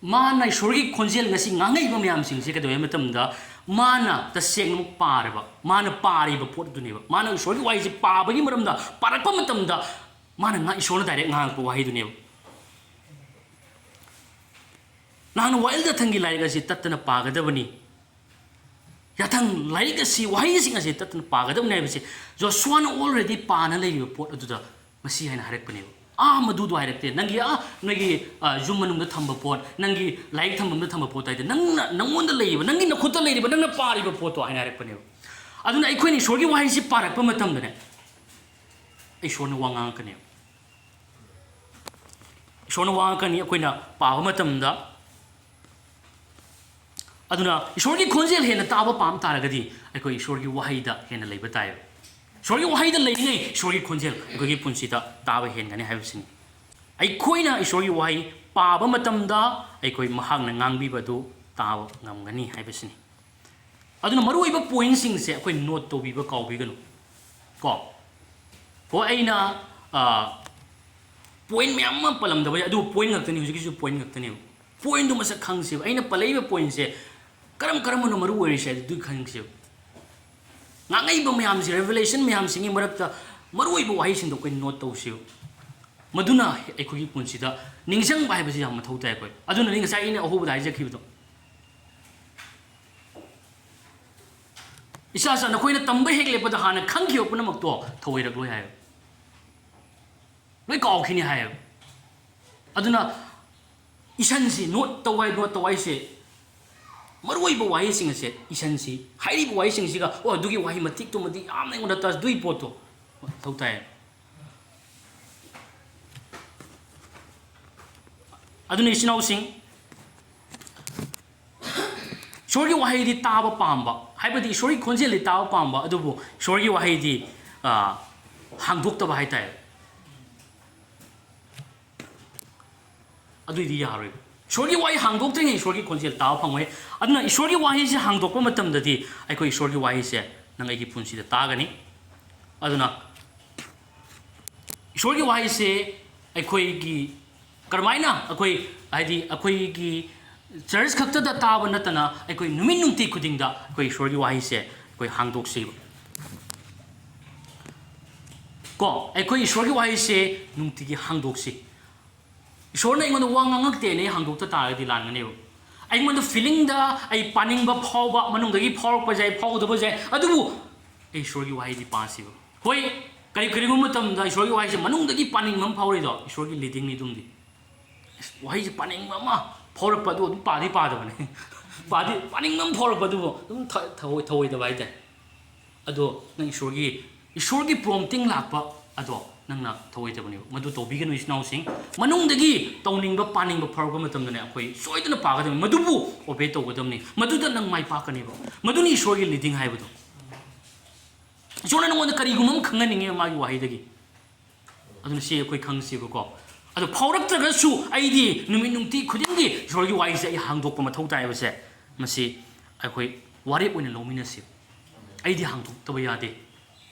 ꯃꯥꯅ ꯏꯁꯣꯔꯒꯤ ꯈꯣꯟꯖꯦꯜ ꯉꯁꯤ ꯉꯥꯡꯉꯛꯏꯕ ꯃꯌꯥꯝꯁꯤꯡꯁꯦ ꯀꯩꯗꯧꯋꯦ ꯍꯥꯏꯕ ꯃꯇꯝꯗ ꯃꯥꯅ ꯇꯁꯦꯡꯅ ꯄꯥꯔꯕ ꯃꯥꯅ ꯄꯥꯔꯤꯕ ꯄꯣꯠꯇꯨꯅꯦꯕ ꯃꯥꯅ ꯏꯁꯣꯔꯒꯤ ꯋꯥꯍꯩꯁꯦ ꯄꯥꯕꯒꯤ ꯃꯔꯝꯗ ꯄꯥꯔꯛꯄ ꯃꯇꯝꯗ ꯃꯥꯅ ꯏꯁꯣꯔꯅ ꯗꯥꯏꯔꯦꯛ ꯉꯥꯡꯉꯛꯄ ꯋꯥꯍꯩꯗꯨꯅꯦꯕ ꯅꯍꯥꯛꯅ ꯋꯥꯏꯜ ꯖꯥꯊꯪꯒꯤ ꯂꯥꯏꯔꯤꯛ ꯑꯁꯤ ꯇꯠꯇꯅ ꯄꯥꯒꯗꯕꯅꯤ ꯌꯥꯊꯪ ꯂꯥꯏꯔꯤꯛ ꯑꯁꯤ ꯋꯥꯍꯩꯁꯤꯡ ꯑꯁꯤ ꯇꯠꯇꯅ ꯄꯥꯒꯗꯕꯅꯤ ꯍꯥꯏꯕꯁꯤ ꯖꯣꯁꯨꯋꯥꯅ ꯑꯣꯜꯔꯦꯗꯤ ꯄꯥꯅ ꯂꯩꯔꯤꯕ ꯄꯣꯠ ꯑꯗꯨꯗ ꯃꯁꯤ ꯍꯥꯏꯅ ꯍꯥꯏꯔꯛꯄꯅꯦꯕ ꯃꯗꯨꯗꯣ ꯍꯥꯏꯔꯛꯇꯦ ꯅꯣꯏꯒꯤ ꯌꯨꯝ ꯃꯅꯨꯡꯗ ꯊꯝꯕ ꯄꯣꯠ ꯅꯪꯒꯤ ꯂꯥꯏꯔꯤꯛ ꯊꯝꯐꯝꯗ ꯊꯝꯕ ꯄꯣꯠ ꯍꯥꯏꯗꯤ ꯅꯪꯉꯣꯟꯗ ꯂꯩꯔꯤꯕ ꯅꯪꯒꯤ ꯅꯈꯨꯠꯇ ꯂꯩꯔꯤꯕ ꯅꯪꯅ ꯄꯥꯔꯤꯕ ꯄꯣꯠꯇꯣ ꯍꯥꯏꯅ ꯍꯥꯏꯔꯛꯄꯅꯦꯕ ꯑꯗꯨꯅ ꯑꯩꯈꯣꯏꯅ ꯏꯁꯣꯔꯒꯤ ꯋꯥꯍꯩꯁꯤ ꯄꯥꯔꯛꯄ ꯃꯇꯝꯗꯅꯦ ꯏꯁꯣꯔꯅ ꯋꯥ ꯉꯥꯡꯉꯛꯀꯅꯦꯕ ꯏꯁꯣꯔꯅ ꯋꯥ ꯉꯥꯡꯉꯛꯀꯅꯤ ꯑꯩꯈꯣꯏꯅ ꯄꯥꯕ ꯃꯇꯝꯗ ꯑꯗꯨꯅ ꯏꯁꯣꯔꯒꯤ ꯈꯣꯟꯖꯦꯜ ꯍꯦꯟꯅ ꯇꯥꯕ ꯄꯥꯝ ꯇꯥꯔꯒꯗꯤ ꯑꯩꯈꯣꯏ ꯏꯁꯣꯔꯒꯤ ꯋꯥꯍꯩꯗ ꯍꯦꯟꯅ ꯂꯩꯕ ꯇꯥꯏꯕ ꯏꯁꯣꯔꯒꯤ ꯋꯥꯍꯩꯗ ꯂꯩꯔꯤꯉꯩ ꯏꯁꯣꯔꯒꯤ ꯈꯣꯟꯖꯦꯜ ꯑꯩꯈꯣꯏꯒꯤ ꯄꯨꯟꯁꯤꯗ ꯇꯥꯕ ꯍꯦꯟꯒꯅꯤ ꯍꯥꯏꯕꯁꯤꯅꯤ ꯑꯩꯈꯣꯏꯅ ꯏꯁꯣꯔꯒꯤ ꯋꯥꯍꯩ ꯄꯥꯕ ꯃꯇꯝꯗ ꯑꯩꯈꯣꯏ ꯃꯍꯥꯛꯅ ꯉꯥꯡꯕꯤꯕꯗꯨ ꯇꯥꯕ ꯉꯝꯒꯅꯤ ꯍꯥꯏꯕꯁꯤꯅꯤ ꯑꯗꯨꯅ ꯃꯔꯨꯑꯣꯏꯕ ꯄꯣꯏꯟꯠꯁꯤꯡꯁꯦ ꯑꯩꯈꯣꯏ ꯅꯣꯠ ꯇꯧꯕꯤꯕ ꯀꯥꯎꯕꯤꯒꯅꯨ ꯑꯩꯅ ꯄꯣꯏꯟꯠ ꯃꯌꯥꯝ ꯑꯃ ꯄꯜꯂꯝꯗꯕ ꯌꯥꯏ ꯑꯗꯨꯕꯨ ꯄꯣꯏꯟꯠ ꯉꯥꯛꯇꯅꯤ ꯍꯧꯖꯤꯛꯀꯤꯁꯨ ꯄꯣꯏꯟꯠ ꯉꯥꯛꯇꯅꯦꯕ ꯄꯣꯏꯟꯠꯗꯨ ꯃꯁꯛ ꯈꯪꯁꯦꯕ ꯑꯩꯅ ꯄꯜꯂꯛꯏꯕ ꯄꯣꯏꯟꯠꯁꯦ ꯀꯔꯝꯕꯅ ꯃꯔꯨ ꯑꯣꯏꯔꯤꯁꯦ ꯑꯗꯨ ꯈꯪꯁꯦꯕ ꯉꯥꯡꯉꯛꯏꯕ ꯃꯌꯥꯝꯁꯦ ꯔꯦꯚꯦꯂꯦꯁꯟ ꯃꯌꯥꯝꯁꯤꯡꯒꯤ ꯃꯔꯛꯇ ꯃꯔꯨꯑꯣꯏꯕ ꯋꯥꯍꯩꯁꯤꯡꯗꯣ ꯑꯩꯈꯣꯏ ꯅꯣꯠ ꯇꯧꯁꯦꯕ ꯃꯗꯨꯅ ꯑꯩꯈꯣꯏꯒꯤ ꯄꯨꯟꯁꯤꯗ ꯅꯤꯡꯁꯤꯡꯕ ꯍꯥꯏꯕꯁꯤ ꯌꯥꯝ ꯃꯊꯧ ꯇꯥꯏ ꯑꯩꯈꯣꯏ ꯑꯗꯨꯅꯅꯤ ꯉꯁꯥꯏ ꯑꯩꯅ ꯑꯍꯧꯕꯗ ꯍꯥꯏꯖꯈꯤꯕꯗꯣ ꯏꯁꯥ ꯅꯈꯣꯏꯅ ꯇꯝꯕ ꯍꯦꯛ ꯂꯦꯞꯄꯗ ꯍꯥꯟꯅ ꯈꯪꯈꯤꯕ ꯄꯨꯝꯅꯃꯛꯇꯣ ꯊꯧꯑꯣꯏꯔꯛꯂꯣꯏ ꯍꯥꯏꯌꯦꯕ ꯂꯣꯏ ꯀꯥꯎꯈꯤꯅꯤ ꯍꯥꯏꯌꯦꯕ ꯑꯗꯨꯅ ꯏꯁꯟꯁꯤ ꯅꯣꯠ ꯇꯧꯋꯥꯏꯁꯦ ꯃꯔꯨꯑꯣꯏꯕ ꯋꯥꯍꯩꯁꯤꯡ ꯑꯁꯦ ꯏꯁꯟꯁꯤ ꯍꯥꯏꯔꯤꯕ ꯋꯥꯍꯩꯁꯤꯡꯁꯤꯒ ꯑꯗꯨꯒꯤ ꯋꯥꯍꯩ ꯃꯇꯤꯛꯇꯨꯃꯗꯤ ꯌꯥꯝꯅ ꯑꯩꯉꯣꯟꯗ ꯑꯗꯨꯒꯤ ꯄꯣꯠꯇꯣ ꯃꯊꯧ ꯇꯥꯏ ꯑꯗꯨꯅ ꯏꯆꯤꯟ ꯏꯅꯥꯎꯁꯤꯡ ꯏꯁꯣꯔꯒꯤ ꯋꯥꯍꯩꯗꯤ ꯇꯥꯕ ꯄꯥꯝꯕ ꯍꯥꯏꯕꯗꯤ ꯏꯁꯣꯔꯒꯤ ꯈꯣꯟꯖꯦꯜꯗꯤ ꯇꯥꯕ ꯄꯥꯝꯕ ꯑꯗꯨꯕꯨ ꯏꯁꯣꯔꯒꯤ ꯋꯥꯍꯩꯗꯤ ꯍꯥꯡꯗꯣꯛꯇꯕ ꯍꯥꯏꯇꯥꯔꯦ ꯑꯗꯨꯏꯗꯤ ꯌꯥꯔꯣꯏꯕ ꯏꯁꯣꯔꯒꯤ ꯋꯥꯍꯩ ꯍꯥꯡꯗꯣꯛꯇ꯭ꯔꯤꯉꯩ ꯏꯁꯣꯔꯒꯤ ꯈꯣꯟꯖꯦꯜ ꯇꯥꯕ ꯐꯪꯉꯣꯏ ꯑꯗꯨꯅ ꯏꯁꯣꯔꯒꯤ ꯋꯥꯍꯩꯁꯦ ꯍꯥꯡꯗꯣꯛꯄ ꯃꯇꯝꯗꯗꯤ ꯑꯩꯈꯣꯏ ꯏꯁꯣꯔꯒꯤ ꯋꯥꯍꯩꯁꯦ ꯅꯪ ꯑꯩꯒꯤ ꯄꯨꯟꯁꯤꯗ ꯇꯥꯒꯅꯤ ꯑꯗꯨꯅ ꯏꯁꯣꯔꯒꯤ ꯋꯥꯍꯩꯁꯦ ꯑꯩꯈꯣꯏꯒꯤ ꯀꯔꯝꯍꯥꯏꯅ ꯍꯥꯏꯗꯤ ꯑꯩꯈꯣꯏꯒꯤ ꯆꯔꯆ ꯈꯛꯇꯗ ꯇꯥꯕ ꯅꯠꯇꯅ ꯑꯩꯈꯣই ꯅꯨꯃꯤꯠ ꯅꯨꯡꯇꯤ ꯈꯨꯗꯤꯡꯗ ꯑꯩꯈꯣꯏ ꯏꯁꯣꯔꯒꯤ ꯋꯥꯍꯩꯁꯦ ꯑꯩꯈꯣꯏ ꯍꯥꯡꯗꯣꯛꯁꯤꯕ ꯑꯩꯈꯣꯏ ꯏꯁꯣꯔꯒꯤ ꯋꯥꯍꯩꯁꯦ ꯅꯨꯡꯇꯤꯒꯤ ꯍꯥꯡꯗꯣꯛꯁꯤ ꯏꯁꯣꯔꯅ ꯑꯩꯉꯣꯟꯗ ꯋꯥ ꯉꯥꯡꯉꯛꯇꯦꯅ ꯑꯩ ꯍꯥꯡꯗꯣꯛꯇ ꯇꯥꯔꯒꯗꯤ ꯂꯥꯟꯒꯅꯦꯕ ꯑꯩꯉꯣꯟꯗ ꯐꯤꯂꯤꯡꯗ ꯑꯩ ꯄꯥꯅꯤꯡꯕ ꯐꯥꯎꯕ ꯃꯅꯨꯡꯗꯒꯤ ꯐꯥꯎꯔꯛꯄ ꯌꯥꯏ ꯐꯥꯎꯗꯕ ꯌꯥꯏ ꯑꯗꯨꯕꯨ ꯑꯩ ꯏꯁꯣꯔꯒꯤ ꯋꯥꯍꯩꯗꯤ ꯄꯥꯁꯤꯕ ꯍꯣꯏ ꯀꯔꯤꯒꯨꯝꯕ ꯃꯇꯝꯗ ꯏꯁꯣꯔꯒꯤ ꯋꯥꯍꯩꯁꯦ ꯃꯅꯨꯡꯗꯒꯤ ꯄꯥꯅꯤꯡꯕ ꯑꯃ ꯐꯥꯎꯔꯤꯗꯣ ꯏꯁꯣꯔꯒꯤ ꯂꯤꯗꯤꯡꯅꯤ ꯑꯗꯨꯝꯗꯤ ꯋꯥꯍꯩꯁꯦ ꯄꯥꯅꯤꯡꯕ ꯑꯃ ꯐꯥꯎꯔꯛꯄ ꯑꯗꯨ ꯑꯗꯨꯝ ꯄꯥꯗꯤ ꯄꯥꯗꯕꯅꯤ ꯄꯥꯅꯤꯡꯕ ꯑꯃ ꯐꯥꯎꯔꯛꯄ ꯑꯗꯨꯕꯨ ꯑꯗꯨꯝ ꯊꯧꯑꯣꯏꯗꯕ ꯍꯥꯏꯇꯥꯔꯦ ꯑꯗꯣ ꯅꯪ ꯏꯁꯣꯔꯒꯤ ꯄ꯭ꯔꯣꯝꯇꯤꯡ ꯂꯥꯛꯄ ꯑꯗꯣ ꯅꯪꯅ ꯊꯧꯑꯣꯏꯗꯕꯅꯦꯕ ꯃꯗꯨ ꯇꯧꯕꯤꯒꯅꯨ ꯏꯆꯤꯟ ꯏꯅꯥꯎꯁꯤꯡ ꯃꯅꯨꯡꯗꯒꯤ ꯇꯧꯅꯤꯡꯕ ꯄꯥꯅꯤꯡꯕ ꯐꯥꯎꯔꯛꯄ ꯃꯇꯝꯗꯅꯦ ꯑꯩꯈꯣꯏ ꯁꯣꯏꯗꯅ ꯄꯥꯒꯗꯕꯅꯤ ꯃꯗꯨꯕꯨ ꯑꯣꯕꯦ ꯇꯧꯒꯗꯕꯅꯤ ꯃꯗꯨꯗ ꯅꯪ ꯃꯥꯏ ꯄꯥꯛꯀꯅꯦꯕ ꯃꯗꯨꯅꯤ ꯏꯁꯣꯔꯒꯤ ꯂꯤꯗꯤꯡ ꯍꯥꯏꯕꯗꯣ ꯏꯁꯣꯔꯅ ꯅꯉꯣꯟꯗ ꯀꯔꯤꯒꯨꯝꯕ ꯑꯃ ꯈꯪꯍꯟꯅꯤꯡꯉꯦ ꯃꯥꯒꯤ ꯋꯥꯍꯩꯗꯒꯤ ꯑꯗꯨꯅ ꯁꯤ ꯑꯩꯈꯣꯏ ꯈꯪꯁꯦꯕꯀꯣ ꯑꯗꯣ ꯐꯥꯎꯔꯛꯇ꯭ꯔꯒꯁꯨ ꯑꯩꯗꯤ ꯅꯨꯃꯤꯠ ꯅꯨꯡꯇꯤ ꯈꯨꯗꯤꯡꯒꯤ ꯏꯁꯣꯔꯒꯤ ꯋꯥꯍꯩꯁꯦ ꯑꯩ ꯍꯥꯡꯗꯣꯛꯄ ꯃꯊꯧ ꯇꯥꯏꯕꯁꯦ ꯃꯁꯤ ꯑꯩꯈꯣꯏ ꯋꯥꯔꯦꯞ ꯑꯣꯏꯅ ꯂꯧꯃꯤꯟꯅꯁꯤ ꯑꯩꯗꯤ ꯍꯥꯡꯗꯣꯛꯇꯕ ꯌꯥꯗꯦ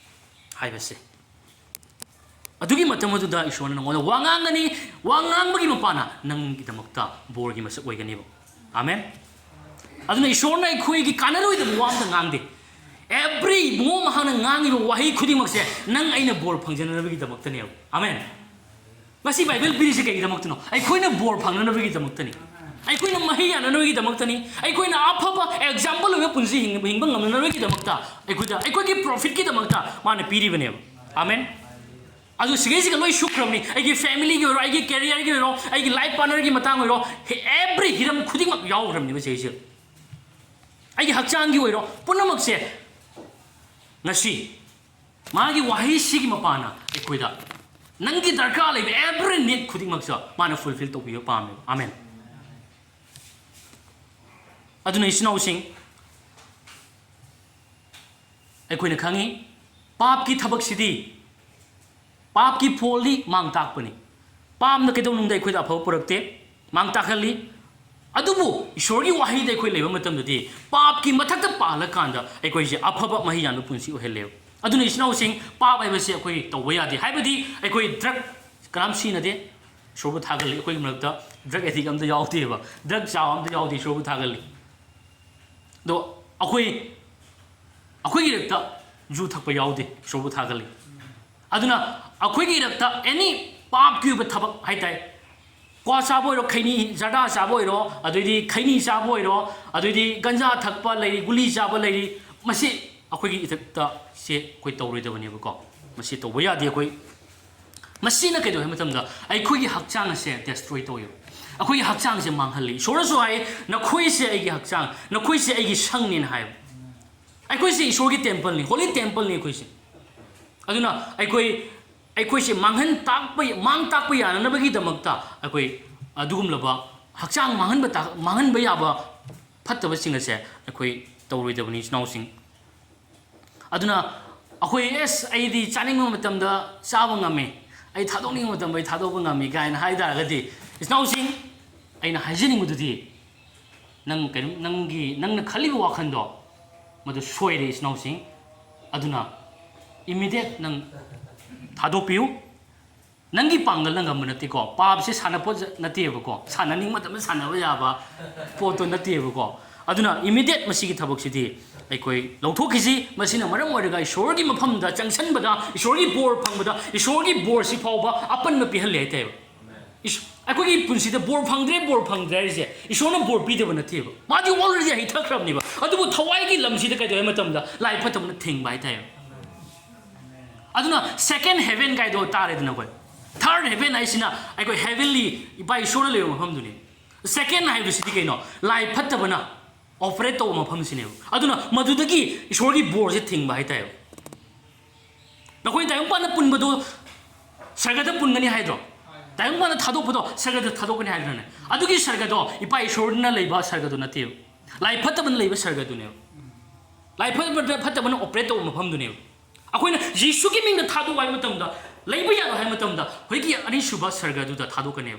ꯍꯥꯏꯕꯁꯦ ꯑꯗꯨꯒꯤ ꯃꯇꯝ ꯑꯗꯨꯗ ꯏꯁꯣꯔꯅ ꯅꯉꯣꯟꯗ ꯋꯥ ꯉꯥꯡꯒꯅꯤ ꯋꯥ ꯉꯥꯡꯕꯒꯤ ꯃꯄꯥꯅ ꯅꯪꯒꯤꯗꯃꯛꯇ ꯕꯣꯔꯒꯤ ꯃꯁꯛ ꯑꯣꯏꯒꯅꯦꯕ ꯑꯃꯦꯟ ꯑꯗꯨꯅ ꯏꯁꯣꯔꯅ ꯑꯩꯈꯣꯏꯒꯤ ꯀꯥꯟꯅꯔꯣꯏꯗꯕ ꯋꯥ ꯑꯝꯇ ꯉꯥꯡꯗꯦ ꯑꯦꯕ꯭ꯔꯤ ꯃꯑꯣꯡ ꯃꯍꯥꯛꯅ ꯉꯥꯡꯉꯤꯕ ꯋꯥꯍꯩ ꯈꯨꯗꯤꯡꯃꯛꯁꯦ ꯅꯪ ꯑꯩꯅ ꯕꯣꯔ ꯐꯪꯖꯅꯕꯒꯤꯗꯃꯛꯇꯅꯦꯕ ꯑꯃꯦꯟ ꯉꯁꯤ ꯕꯥꯏꯕꯜ ꯄꯤꯔꯤꯁꯦ ꯀꯩꯒꯤꯗꯃꯛꯇꯅꯣ ꯑꯩꯈꯣꯏꯅ ꯕꯣꯔ ꯐꯪꯅꯅꯕꯒꯤꯗꯃꯛꯇꯅꯤ ꯑꯩꯈꯣꯏꯅ ꯃꯍꯩ ꯌꯥꯅꯅꯕꯒꯤꯗꯃꯛꯇꯅꯤ ꯑꯩꯈꯣꯏꯅ ꯑꯐꯕ ꯑꯦꯛꯖꯥꯝꯄꯜ ꯑꯣꯏꯕ ꯄꯨꯟꯁꯤ ꯍꯤꯡꯕ ꯉꯝꯅꯅꯕꯒꯤꯗꯃꯛꯇ ꯑꯩꯈꯣꯏꯒꯤ ꯄ꯭ꯔꯣꯐꯤꯠꯀꯤꯗꯃꯛꯇ ꯃꯥꯅ ꯄꯤꯔꯤꯕꯅꯦꯕ ꯑꯃꯦꯟ ꯑꯗꯨ ꯁꯤꯒꯩꯁꯤꯒ ꯂꯣꯏ ꯁꯨꯈ꯭ꯔꯕꯅꯤ ꯑꯩꯒꯤ ꯐꯦꯃꯤꯂꯤꯒꯤ ꯑꯣꯏꯔꯣ ꯑꯩꯒꯤ ꯀꯦꯔꯤꯌꯔꯒꯤ ꯑꯣꯏꯔꯣ ꯑꯩꯒꯤ ꯂꯥꯏꯐ ꯄꯥꯔꯠꯅꯔꯒꯤ ꯃꯇꯥꯡ ꯑꯣꯏꯔꯣ ꯑꯦꯕ꯭ꯔꯤ ꯍꯤꯔꯝ ꯈꯨꯗꯤꯡꯃꯛ ꯌꯥꯎꯈ꯭ꯔꯕꯅꯦꯕ ꯁꯤꯒꯩꯁꯤ ꯑꯩꯒꯤ ꯍꯛꯆꯥꯡꯒꯤ ꯑꯣꯏꯔꯣ ꯄꯨꯝꯅꯃꯛꯁꯦ ꯉꯁꯤ ꯃꯥꯒꯤ ꯋꯥꯍꯩꯁꯤꯒꯤ ꯃꯄꯥꯅ ꯑꯩꯈꯣꯏꯗ ꯅꯪꯒꯤ ꯗꯔꯀꯥꯔ ꯂꯩꯕ ꯑꯦꯕ꯭ꯔꯤ ꯅꯤꯗ ꯈꯨꯗꯤꯡꯃꯛꯁꯨ ꯃꯥꯅ ꯐꯨꯜꯐꯤꯜ ꯇꯧꯕꯤꯕ ꯄꯥꯝꯃꯦꯕ ꯑꯃꯦꯟ ꯑꯗꯨꯅ ꯏꯆꯤꯟ ꯏꯅꯥꯎꯁꯤꯡ ꯑꯩꯈꯣꯏꯅ ꯈꯪꯉꯤ ꯄꯥꯞꯀꯤ ꯊꯕꯛꯁꯤꯗꯤ ꯄꯥꯞꯀꯤ ꯐꯣꯜꯗꯤ ꯃꯥꯡ ꯇꯥꯛꯄꯅꯤ ꯄꯥꯞꯅ ꯀꯩꯗꯧꯅꯨꯡꯗ ꯑꯩꯈꯣꯏꯗ ꯑꯐꯕ ꯄꯨꯔꯛꯇꯦ ꯃꯥꯡ ꯇꯥꯛꯍꯜꯂꯤ ꯑꯗꯨꯕꯨ ꯏꯁꯣꯔꯒꯤ ꯋꯥꯍꯩꯗ ꯑꯩꯈꯣꯏ ꯂꯩꯕ ꯃꯇꯝꯗꯗꯤ ꯄꯥꯞꯀꯤ ꯃꯊꯛꯇ ꯄꯥꯜꯂꯀꯥꯟꯗ ꯑꯩꯈꯣꯏꯁꯦ ꯑꯐꯕ ꯃꯍꯩ ꯌꯥꯟꯕ ꯄꯨꯟꯁꯤ ꯑꯣꯏꯍꯜꯂꯦꯕ ꯑꯗꯨꯅ ꯏꯆꯤꯟ ꯏꯅꯥꯎꯁꯤꯡ ꯄꯥꯞ ꯍꯥꯏꯕꯁꯤ ꯑꯩꯈꯣꯏ ꯇꯧꯕ ꯌꯥꯗꯦ ꯍꯥꯏꯕꯗꯤ ꯑꯩꯈꯣꯏ ꯗ꯭ꯔꯒ ꯀꯅꯥꯝ ꯁꯤꯖꯤꯟꯅꯗꯦ ꯏꯁꯣꯔꯕꯨ ꯊꯥꯒꯠꯂꯤ ꯑꯩꯈꯣꯏꯒꯤ ꯃꯔꯛꯇ ꯗ꯭ꯔꯒ ꯑꯦꯗꯤꯛ ꯑꯝꯇ ꯌꯥꯎꯗꯦꯕ ꯗ꯭ꯔꯒ ꯆꯥꯕ ꯑꯝꯇ ꯌꯥꯎꯗꯦ ꯏꯁꯣꯔꯕꯨ ꯊꯥꯒꯠꯂꯤ ꯑꯗꯣ ꯑꯩꯈꯣꯏꯒꯤ ꯏꯔꯛꯇ ꯖꯨ ꯊꯛꯄ ꯌꯥꯎꯗꯦ ꯏꯁꯣꯔꯕꯨ ꯊꯥꯒꯠꯂꯤ ꯑꯗꯨꯅ ꯑꯩꯈꯣꯏꯒꯤ ꯏꯔꯛꯇ ꯑꯦꯅꯤ ꯄꯥꯞꯀꯤ ꯑꯣꯏꯕ ꯊꯕꯛ ꯍꯥꯏꯇꯥꯔꯦ ꯀ꯭ꯋꯥ ꯆꯥꯕ ꯑꯣꯏꯔꯣ ꯈꯩꯅꯤ ꯖꯔꯗꯥ ꯆꯥꯕ ꯑꯣꯏꯔꯣ ꯑꯗꯩꯗꯤ ꯈꯩꯅꯤ ꯆꯥꯕ ꯑꯣꯏꯔꯣ ꯑꯗꯩꯗꯤ ꯒꯟꯖꯥ ꯊꯛꯄ ꯂꯩꯔꯤ ꯒꯨꯂꯤ ꯆꯥꯕ ꯂꯩꯔꯤ ꯃꯁꯤ ꯑꯩꯈꯣꯏꯒꯤ ꯏꯊꯛꯇ ꯁꯦ ꯑꯩꯈꯣꯏ ꯇꯧꯔꯣꯏꯗꯕꯅꯦꯕꯀꯣ ꯃꯁꯤ ꯇꯧꯕ ꯌꯥꯗꯦ ꯑꯩꯈꯣꯏ ꯃꯁꯤꯅ ꯀꯩꯗꯧꯋꯦ ꯍꯥꯏꯕ ꯃꯇꯝꯗ ꯑꯩꯈꯣꯏꯒꯤ ꯍꯛꯆꯥꯡ ꯑꯁꯦ ꯗꯦꯁꯇ꯭ꯔꯣꯏ ꯇꯧꯋꯦꯕ ꯑꯩꯈꯣꯏꯒꯤ ꯍꯛꯆꯥꯡꯁꯦ ꯃꯥꯡꯍꯜꯂꯤ ꯏꯁꯣꯔꯅꯁꯨ ꯍꯥꯏ ꯅꯈꯣꯏꯁꯦ ꯑꯩꯒꯤ ꯍꯛꯆꯥꯡ ꯅꯈꯣꯏꯁꯦ ꯑꯩꯒꯤ ꯁꯪꯅꯦꯅ ꯍꯥꯏꯕ ꯑꯩꯈꯣꯏꯁꯦ ꯏꯁꯣꯔꯒꯤ ꯇꯦꯝꯄꯜꯅꯤ ꯍꯣꯂꯤ ꯇꯦꯝꯄꯜꯅꯤ ꯑꯩꯈꯣꯏꯁꯦ ꯑꯗꯨꯅ ꯑꯩꯈꯣꯏꯁꯦ ꯃꯥꯡ ꯇꯥꯛꯄ ꯌꯥꯅꯅꯕꯒꯤꯗꯃꯛꯇ ꯑꯩꯈꯣꯏ ꯑꯗꯨꯒꯨꯝꯂꯕ ꯍꯛꯆꯥꯡ ꯃꯥꯡꯍꯟꯕ ꯌꯥꯕ ꯐꯠꯇꯕꯁꯤꯡ ꯑꯁꯦ ꯑꯩꯈꯣꯏ ꯇꯧꯔꯣꯏꯗꯕꯅꯤ ꯏꯆꯤꯟ ꯑꯗꯨꯅ ꯑꯩꯈꯣꯏ ꯑꯩꯗꯤ ꯆꯥꯅꯤꯡꯕ ꯃꯇꯝꯗ ꯆꯥꯕ ꯉꯝꯃꯤ ꯑꯩ ꯊꯥꯗꯣꯛꯅꯤꯡꯕ ꯃꯇꯝꯗ ꯑꯩ ꯊꯥꯗꯣꯛꯄ ꯉꯝꯃꯤ ꯀꯥꯏꯅ ꯍꯥꯏ ꯇꯥꯔꯒꯗꯤ ꯏꯆꯤꯟ ꯑꯩꯅ ꯍꯥꯏꯖꯅꯤꯡꯕꯗꯨꯗꯤ ꯅꯪꯅ ꯈꯜꯂꯤꯕ ꯋꯥꯈꯜꯗꯣ ꯃꯗꯨ ꯁꯣꯏꯔꯦ ꯏꯆꯤꯟ ꯑꯗꯨꯅ immediate nang thadokpiu nangi pangal nang ngam nati ko pap se sanapo nati ko sananing matam sanaba yaba poto nati ko aduna immediate masigi thabok sidi aikoi lawthokisi masina maram oiraga ishorgi mafamda changsanbada ishorgi bor phangbada ishorgi bor si phawba apan ma pihalle tai aikoi punsida bor phangdre je ishorna bor pideba nati madi already hi thakramni ba adubu thawai gi lamsida kai do matamda lai phatam na thingba tai aduna second heaven kai do tare dina koi third heaven aisina aikoi heavenly ibai ishorna le mafamduni second haibu sidi kaino lai phatabana operate to mafam sine aduna madudagi ishorgi bor je thingba hai tai nakoi tayong pana punbado sargada pungani haidro tayong pana thadokbado sargada thadokani haidrone adugi sargado ibai ishorna leiba sargado nati lai phatabana leiba sargado ne lai phatabana operate to mafam dune akoina jisu ki mingda thadu wai matamda leiba ya hai matamda hoigi ani shuba sargadu da thadu kane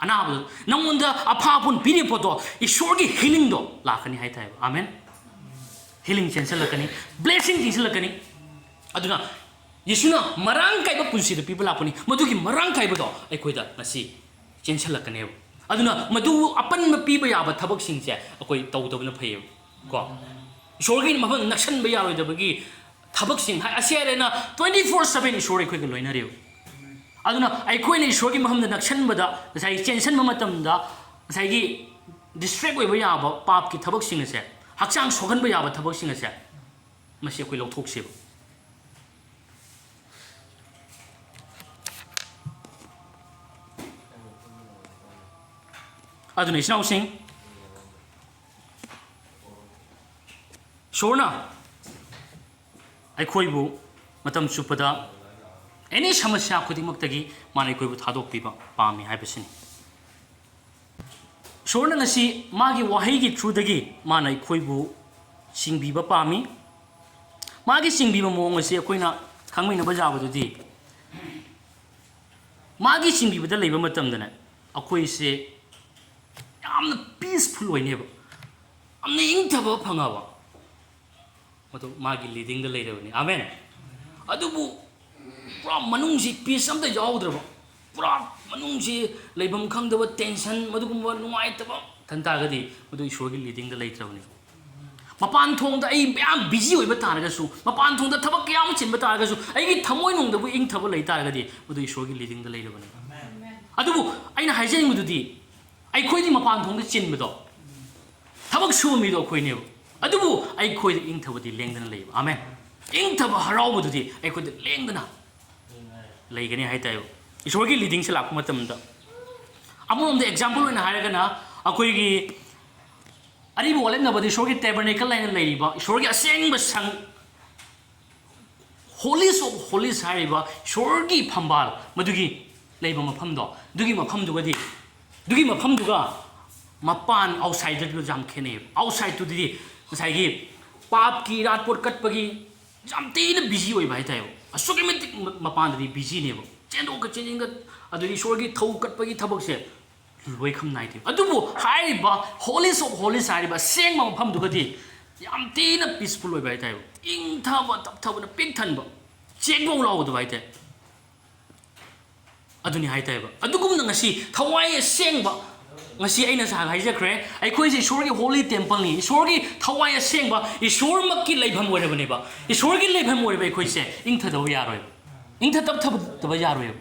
anaba namonda aphapun pini poto ishorgi healing do lakani hai thai amen healing chensel lakani blessing chensel lakani aduna yesuna marang kai ba punsi da people lapani madugi marang kai ba do aikoida ngasi chensel lakane aduna madu apan ma piba ya ba thabak sing che akoi tawdabna phai ko ishorgi mafam naksan ba ya roi da bagi thabak sing hai asiarena 24/7 ishori khoi ga loina rew aduna aikoina ishorgi mahamda naksan bada sai tension ma matamda sai gi distract oi ba ya ba pap ki thabak sing ase hakchang sogan ba ya ba thabak sing ase masi khoi lokthok se aduna isnau sing shorna aikhoibu matam chupada any samasya khudimактagi mana aikhoibu thadokpiba pami haibasini shorna ngasi magi wahai gi through dagi mana aikhoibu singbiba pami magi singbiba mong ase akoina khangmina bajabadudi magi singbiba da leiba matam dana akoi se yamna peaceful oineba amna ingthaba phangaba madu magi leading da leirabani amen adubu pura manungsi peace amta yawdraba pura manungsi leibam khangdaba tension madugumba nuaitaba thantagadi madu ishorgi leading da leitrabani mapan thongda ai yam busy oiba taragasu mapan thongda thabak yam chinba taragasu ai gi thamoi nongdabu ing thaba lei taragadi madu ishorgi leading da leirabani adubu aina haijeng mududi ai khoidi mapan thongda chinbado thabak su mi do khoine adubu ai khoi ing thabadi lengdana leiba amen ing thaba haraubududi ai khoi lengdana ꯂꯩꯒꯅꯤ ꯍꯥꯏꯇꯥꯏꯕ ꯏꯁꯣꯔꯒꯤ ꯂꯤꯗꯤꯡꯁꯦ ꯂꯥꯛꯄ ꯃꯇꯝꯗ ꯑꯃꯔꯣꯝꯗ example ꯑꯣꯏꯅ ꯍꯥꯏꯔꯒꯅ ꯑꯩꯈꯣꯏꯒꯤ ꯑꯔꯤꯕ ꯋꯥꯠꯂꯛꯅꯕꯗ ꯏꯁꯣꯔꯒꯤ ꯇꯦꯕꯔꯅꯦꯀꯜ ꯍꯥꯏꯅ ꯂꯩꯔꯤꯕ ꯏꯁꯣꯔꯒꯤ ꯑꯁꯦꯡꯕ ꯁꯪ ꯍꯣꯂꯤꯁ ꯑꯣꯐ ꯍꯣꯂꯤꯁ ꯍꯥꯏꯔꯤꯕ ꯏꯁꯣꯔꯒꯤ ꯐꯝꯕꯥꯜ ꯃꯗꯨꯒꯤ ꯂꯩꯕ ꯃꯐꯝꯗꯣ ꯑꯗꯨꯒꯤ ꯃꯐꯝꯗꯨꯒ ꯃꯄꯥꯟ ꯑꯥꯎꯠꯁꯥꯏꯗꯔꯗꯨ ꯌꯥꯝ ꯈꯦꯠꯅꯩꯕ ꯑꯥꯎꯠꯁꯥꯏꯗꯇꯨꯗꯤ ꯉꯁꯥꯏꯒꯤ ꯄꯥꯞꯀꯤ ꯏꯔꯥꯠꯄꯣꯠ ꯀꯠꯄꯒꯤ ꯌꯥꯝ ꯊꯤꯅ ꯕꯤꯖꯤ ꯑꯣꯏꯕ ꯍꯥꯏꯇꯥꯔꯦ ꯑꯁꯨꯛꯀꯤ ꯃꯇꯤꯛ ꯃꯄꯥꯟꯗꯗꯤ ꯕꯤꯖꯤꯅꯦꯕ ꯆꯦꯟꯊꯣꯛꯀ ꯆꯦꯟꯁꯤꯟꯒ ꯑꯗꯨꯗꯒꯤ ꯏꯁꯣꯔꯒꯤ ꯊꯧ ꯀꯠꯄꯒꯤ ꯊꯕꯛꯁꯦ ꯂꯣꯏꯈꯝ ꯅꯥꯏꯗꯦꯕ ꯑꯗꯨꯕꯨ ꯍꯥꯏꯔꯤꯕ ꯍꯣꯂꯤꯁ ꯑꯣꯐ ꯍꯣꯂꯤꯁ ꯍꯥꯏꯔꯤꯕ ꯑꯁꯦꯡꯕ ꯃꯐꯝꯗꯨꯒꯗꯤ ꯌꯥꯝ ꯊꯤꯅ ꯄꯤꯁꯐꯨꯜ ꯑꯣꯏꯕ ꯍꯥꯏꯇꯥꯔꯦ ꯏꯪꯊꯕ ꯇꯞꯊꯕꯅ ꯄꯤꯛ ꯊꯟꯕ ꯆꯦꯛꯐꯧ ꯂꯥꯎꯗꯕ ꯍꯥꯏꯇꯥꯔꯦ ꯑꯗꯨꯅꯤ ꯍꯥꯏꯇꯥꯔꯦꯕ ꯑꯗꯨꯒꯨꯝꯅ ꯉꯁꯤ ꯊꯋꯥꯏ ꯑꯁꯦꯡꯕ ngasi aina sa haijakre aikoi se ishor gi holy temple ni ishor gi thawai asengba ishor makki leibham oirabane ba ishor gi leibham oirba aikoi se ingtha daw yaroi ingtha tap thab taba yaroi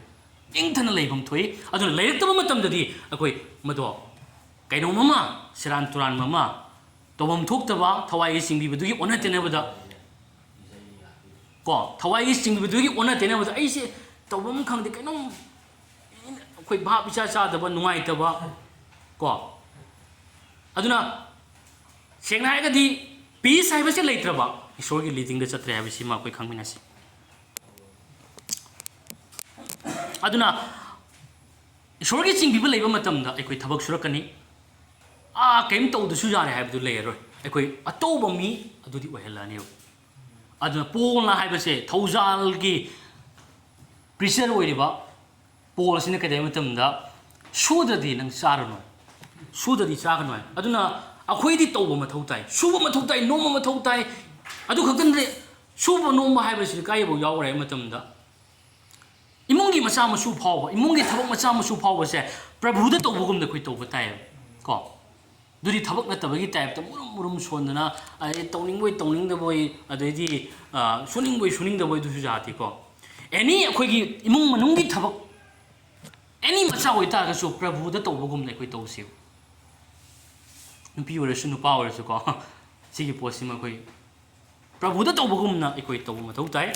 ingtha na leibham thoi adu leirak taba matam dadi akoi mado kaino mama siran turan mama tobam thok taba thawai gi singbi budugi ona tenabada ko thawai gi singbi budugi ona tenabada ai se tobam khangde kaino akoi bhab icha cha daba nungai taba ko aduna sengna haigadi peace haibase leitraba ishor gi leading da chatre habisi ma koi khangminasi aduna ishor gi chingbi leiba matamda aikoi thabak surakani kaim tawdu su jare haibdu leiroi aikoi atoba mi adudi ohelani aduna polna haibase thaujal gi preacher oiriba pol sina kadai matamda sudadi nang sarano sudadi chaganoi aduna akhoi tawba mathau tai suba mathau tai noma mathau tai adu khaktan re suba noma haibase kai bo yawre matamda imungi macha masu phawa imungi thabak macha masu phawa se prabhu da tawbugum da khoi tawba tai ko duri thabak na tabagi type ta murum murum sondana ai tawning da boy adedi suning da boy du su jati ko any akhoi gi imung manung gi thabak any macha oi ta ga su prabhu da tawbugum da khoi tawsi nupi ora su nupa ora su ko sigi posima khoi prabhu da tawbugum na ikoi tawbu mathau tai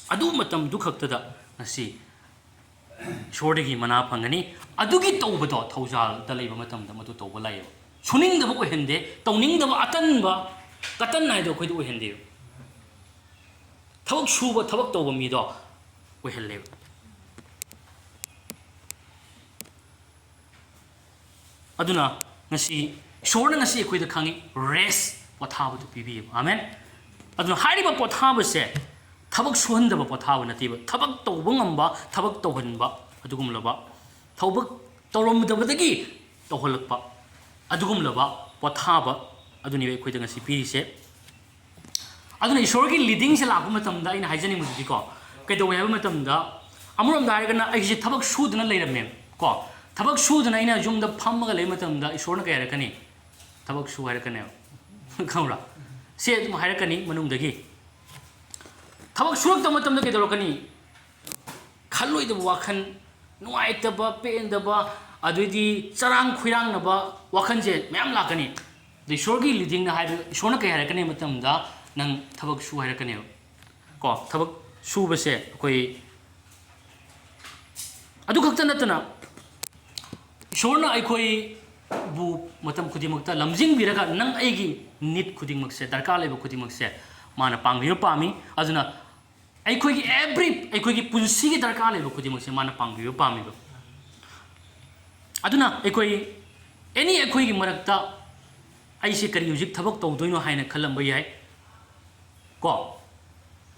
adu matam du khakta da ngasi shordagi mana phangani adugi tawbado thaujal da leiba matam da madu tawba lai suning da bo hende tawning da atan ba katan nai do khoi do hende thabak suba thabak tawba mi do ohelle aduna ngasi shorna ngasi khoi da khangi rest pothaba du pibi amen aduna hariba pothaba se ꯊꯕꯛ ꯁꯨꯍꯟꯗꯕ ꯄꯣꯊꯥꯕ ꯅꯠꯇꯦꯕ ꯊꯕꯛ ꯇꯧꯕ ꯉꯝꯕ ꯊꯕꯛ ꯇꯧꯍꯟꯕ ꯑꯗꯨꯒꯨꯝꯂꯕ ꯊꯕꯛ ꯇꯧꯔꯝꯗꯕꯗꯒꯤ ꯇꯧꯍꯜꯂꯛꯄ ꯑꯗꯨꯒꯨꯝꯂꯕ ꯄꯣꯊꯥꯕ ꯑꯗꯨꯅꯦꯕ ꯑꯩꯈꯣꯏꯗ ꯉꯁꯤ ꯄꯤꯔꯤꯁꯦ ꯑꯗꯨꯅ ꯏꯁꯣꯔꯒꯤ ꯂꯤꯗꯤꯡꯁꯦ ꯂꯥꯛꯄ ꯃꯇꯝꯗ ꯑꯩꯅ ꯍꯥꯏꯖꯅꯤꯡꯕꯗꯨꯗꯤꯀꯣ ꯀꯩꯗꯧꯋꯦ ꯍꯥꯏꯕ ꯃꯇꯝꯗ ꯑꯃꯔꯣꯝꯗ ꯍꯥꯏꯔꯒꯅ ꯑꯩꯁꯦ ꯊꯕꯛ ꯁꯨꯗꯅ ꯂꯩꯔꯝꯃꯦ ꯀꯣ ꯊꯕꯛ ꯁꯨꯗꯅ ꯑꯩꯅ ꯌꯨꯝꯗ ꯐꯝꯃꯒ ꯂꯩꯕ ꯃꯇꯝꯗ ꯏꯁꯣꯔꯅ ꯀꯩ ꯍꯥꯏꯔꯛꯀꯅꯤ ꯊꯕꯛ ꯁꯨ ꯍꯥꯏꯔꯛꯀꯅꯦꯕ ꯈꯪꯕ꯭ꯔꯥ ꯁꯦ ꯑꯗꯨꯝ ꯍꯥꯏꯔꯛꯀꯅꯤ ꯃꯅꯨꯡꯗꯒꯤ ꯊꯕꯛ ꯁꯨꯔꯛꯇꯕ ꯃꯇꯝꯗ ꯀꯩꯗꯧꯔꯛꯀꯅꯤ ꯈꯜꯂꯣꯏꯗꯕ ꯋꯥꯈꯜ ꯅꯨꯡꯉꯥꯏꯇꯕ ꯄꯦꯟꯗꯕ ꯑꯗꯨꯗꯤ ꯆꯔꯥꯡ ꯈꯣꯏꯔꯥꯡꯅꯕ ꯋꯥꯈꯜꯁꯦ ꯃꯌꯥꯝ ꯂꯥꯛꯀꯅꯤ ꯑꯗ ꯏꯁꯣꯔꯒꯤ ꯂꯤꯗꯤꯡꯅ ꯍꯥꯏꯕ ꯏꯁꯣꯔꯅ ꯀꯩ ꯍꯥꯏꯔꯛꯀꯅꯤ ꯃꯇꯝꯗ ꯅꯪ ꯊꯕꯛ ꯁꯨ ꯍꯥꯏꯔꯛꯀꯅꯦꯕ ꯀꯣ ꯊꯕꯛ ꯁꯨꯕꯁꯦ ꯑꯩꯈꯣꯏ ꯑꯗꯨ ꯈꯛꯇ ꯅꯠꯇꯅ ꯏꯁꯣꯔꯅ ꯑꯩꯈꯣꯏꯕꯨ ꯃꯇꯝ ꯈꯨꯗꯤꯡꯃꯛꯇ ꯂꯝꯖꯤꯡꯕꯤꯔꯒ ꯅꯪ ꯑꯩꯒꯤ ꯅꯤꯠ ꯈꯨꯗꯤꯡꯃꯛꯁꯦ ꯗꯔꯀꯥꯔ ꯂꯩꯕ ꯈꯨꯗꯤꯡꯃꯛꯁꯦ ꯃꯥꯅ ꯄꯥꯡꯕꯤꯕ ꯄꯥꯝꯃꯤ ꯑꯗꯨꯅ ꯑꯩꯈꯣꯏꯒꯤ ꯑꯩꯈꯣꯏꯒꯤ ꯄꯨꯟꯁꯤꯒꯤ ꯗꯔꯀꯥꯔ ꯂꯩꯕ ꯈꯨꯗꯤꯡꯃꯛꯁꯦ ꯃꯥꯅ ꯄꯥꯡꯕꯤꯕ ꯄꯥꯝꯃꯤꯕ ꯑꯗꯨꯅ ꯑꯩꯈꯣꯏ ꯑꯦꯅꯤ ꯑꯩꯈꯣꯏꯒꯤ ꯃꯔꯛꯇ ꯑꯩꯁꯦ ꯀꯔꯤ ꯍꯧꯖꯤꯛ ꯊꯕꯛ ꯇꯧꯗꯣꯏꯅꯣ ꯍꯥꯏꯅ ꯈꯜꯂꯝꯕ ꯌꯥꯏ ꯀꯣ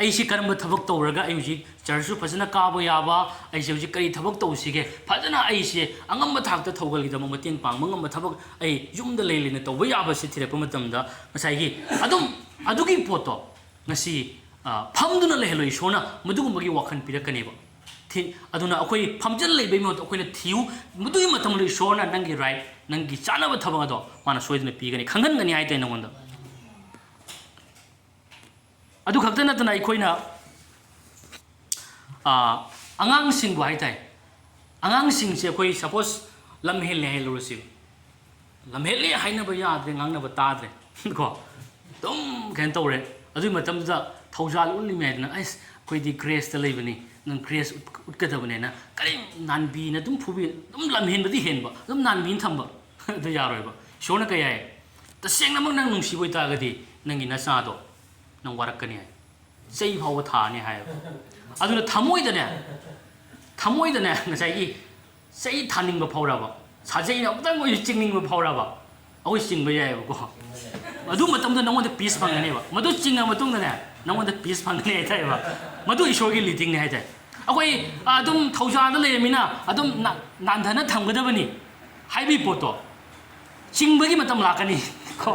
ꯑꯩꯁꯦ ꯀꯔꯝꯕ ꯊꯕꯛ ꯇꯧꯔꯒ ꯑꯩ ꯍꯧꯖꯤꯛ ꯆꯔꯆꯁꯨ ꯐꯖꯅ ꯀꯥꯕ ꯌꯥꯕ ꯑꯩꯁꯦ ꯍꯧꯖꯤꯛ ꯀꯔꯤ ꯊꯕꯛ ꯇꯧꯁꯤꯒꯦ ꯐꯖꯅ ꯑꯩꯁꯦ ꯑꯉꯝꯕ ꯊꯥꯛꯇ ꯊꯧꯒꯜꯒꯤꯗꯃꯛ ꯃꯇꯦꯡ ꯄꯥꯡꯕ ꯉꯝꯕ ꯊꯕꯛ ꯑꯩ ꯌꯨꯝꯗ ꯂꯩꯅ ꯇꯧꯕ ꯌꯥꯕꯁꯤ ꯊꯤꯔꯛꯄ ꯃꯇꯝꯗ ꯉꯁꯥꯏꯒꯤ ꯑꯗꯨꯝ ꯑꯗꯨꯒꯤ ꯄꯣꯠꯇꯣ ꯉꯁꯤ ꯐꯝꯗꯨꯅ ꯂꯩꯍꯜꯂꯣꯏ ꯏꯁꯣꯔꯅ ꯃꯗꯨꯒꯨꯝꯕꯒꯤ ꯋꯥꯈꯜ ꯄꯤꯔꯛꯀꯅꯦꯕ ꯑꯗꯨꯅ ꯑꯩꯈꯣꯏ ꯐꯝꯖꯜ ꯂꯩꯕꯒꯤ ꯃꯍꯨꯠꯇ ꯑꯩꯈꯣꯏꯅ ꯊꯤꯌꯨ ꯃꯗꯨꯒꯤ ꯃꯇꯝꯗ ꯏꯁꯣꯔꯅ ꯅꯪꯒꯤ ꯔꯥꯏꯠ ꯅꯪꯒꯤ ꯆꯥꯅꯕ ꯊꯕꯛ ꯑꯗꯣ ꯃꯥꯅ ꯁꯣꯏꯗꯅ ꯄꯤꯒꯅꯤ ꯈꯪꯍꯟꯒꯅꯤ ꯍꯥꯏꯇꯥꯔꯦ ꯅꯉꯣꯟꯗ ꯑꯗꯨ ꯈꯛꯇ ꯅꯠꯇꯅ ꯑꯩꯈꯣꯏꯅ ꯑꯉꯥꯡꯁꯤꯡꯕꯨ ꯍꯥꯏꯇꯥꯔꯦ ꯑꯉꯥꯡꯁꯤꯡꯁꯦ ꯑꯩꯈꯣꯏ ꯁꯄꯣꯁ ꯂꯝ ꯍꯦꯜꯂꯦ ꯍꯥꯏꯔꯨꯔꯁꯤ ꯂꯝ ꯍꯦꯜꯂꯦ ꯍꯥꯏꯅꯕ ꯌꯥꯗ꯭ꯔꯦ ꯉꯥꯡꯅꯕ ꯇꯥꯗ꯭ꯔꯦ ꯀꯣ ꯑꯗꯨꯝ ꯀꯩꯅꯣ ꯇꯧꯔꯦ ꯑꯗꯨꯒꯤ ꯃꯇꯝꯗꯨꯗ ꯊꯧꯖꯥꯜ ꯎꯠꯂꯤꯃꯦ ꯍꯥꯏꯗꯅ ꯑꯩꯁ ꯑꯩꯈꯣꯏꯗꯤ ꯒ꯭ꯔꯦꯁꯇ ꯂꯩꯕꯅꯤ ꯅꯪ ꯒ꯭ꯔꯦꯁ ꯎꯠꯀꯗꯕꯅꯦꯅ ꯀꯔꯤ ꯅꯥꯟꯕꯤꯅ ꯑꯗꯨꯝ ꯐꯨꯕꯤ ꯑꯗꯨꯝ ꯂꯝ ꯍꯦꯟꯕꯗꯤ ꯍꯦꯟꯕ ꯑꯗꯨꯝ ꯅꯥꯟꯕꯤꯅ ꯊꯝꯕ ꯑꯗꯨ ꯌꯥꯔꯣꯏꯕ ꯏꯁꯣꯔꯅ ꯀꯩ ꯍꯥꯏ ꯇꯁꯦꯡꯅꯃꯛ ꯅꯪ ꯅꯨꯡꯁꯤꯕ ꯑꯣꯏꯇꯥꯔꯒꯗꯤ ꯅꯪꯒꯤ ꯅꯆꯥꯗꯣ ꯅꯪ ꯋꯥꯔꯛꯀꯅꯤ ꯍꯥꯏ ꯆꯩ ꯐꯥꯎꯕ ꯊꯥꯅꯤ ꯍꯥꯏꯌꯦꯕ ꯑꯗꯨꯅ ꯊꯃꯣꯏꯗꯅꯦ ꯉꯁꯥꯏꯒꯤ ꯆꯩ ꯊꯥꯅꯤꯡꯕ ꯐꯥꯎꯔꯕ ꯁꯥꯖꯩꯅ ꯑꯃꯨꯛꯇꯪ ꯑꯣꯏꯁꯨ ꯆꯤꯡꯅꯤꯡꯕ ꯐꯥꯎꯔꯕ ꯑꯩꯈꯣꯏ ꯆꯤꯡꯕ ꯌꯥꯏꯑꯕꯀꯣ ꯑꯗꯨ ꯃꯇꯝꯗ ꯅꯉꯣꯟꯗ ꯄꯤꯁ ꯐꯪꯒꯅꯦꯕ ꯃꯗꯨ ꯆꯤꯡꯉ ꯃꯇꯨꯡꯗꯅꯦ ꯅꯉꯣꯟꯗ ꯄꯤꯁ ꯐꯪꯒꯅꯤ ꯍꯥꯏꯇꯥꯔꯦꯕ ꯃꯗꯨ ꯏꯁꯣꯔꯒꯤ ꯂꯤꯗꯤꯡꯅꯦ ꯍꯥꯏꯇꯥꯔꯦ ꯑꯩꯈꯣꯏ ꯑꯗꯨꯝ ꯊꯧꯖꯥꯜꯗ ꯂꯩꯔꯃꯤꯅ ꯑꯗꯨꯝ ꯅꯥꯟꯊꯅ ꯊꯝꯒꯗꯕꯅꯤ ꯍꯥꯏꯕꯒꯤ ꯄꯣꯠꯇꯣ ꯆꯤꯡꯕꯒꯤ ꯃꯇꯝ ꯂꯥꯛꯀꯅꯤ ꯀꯣ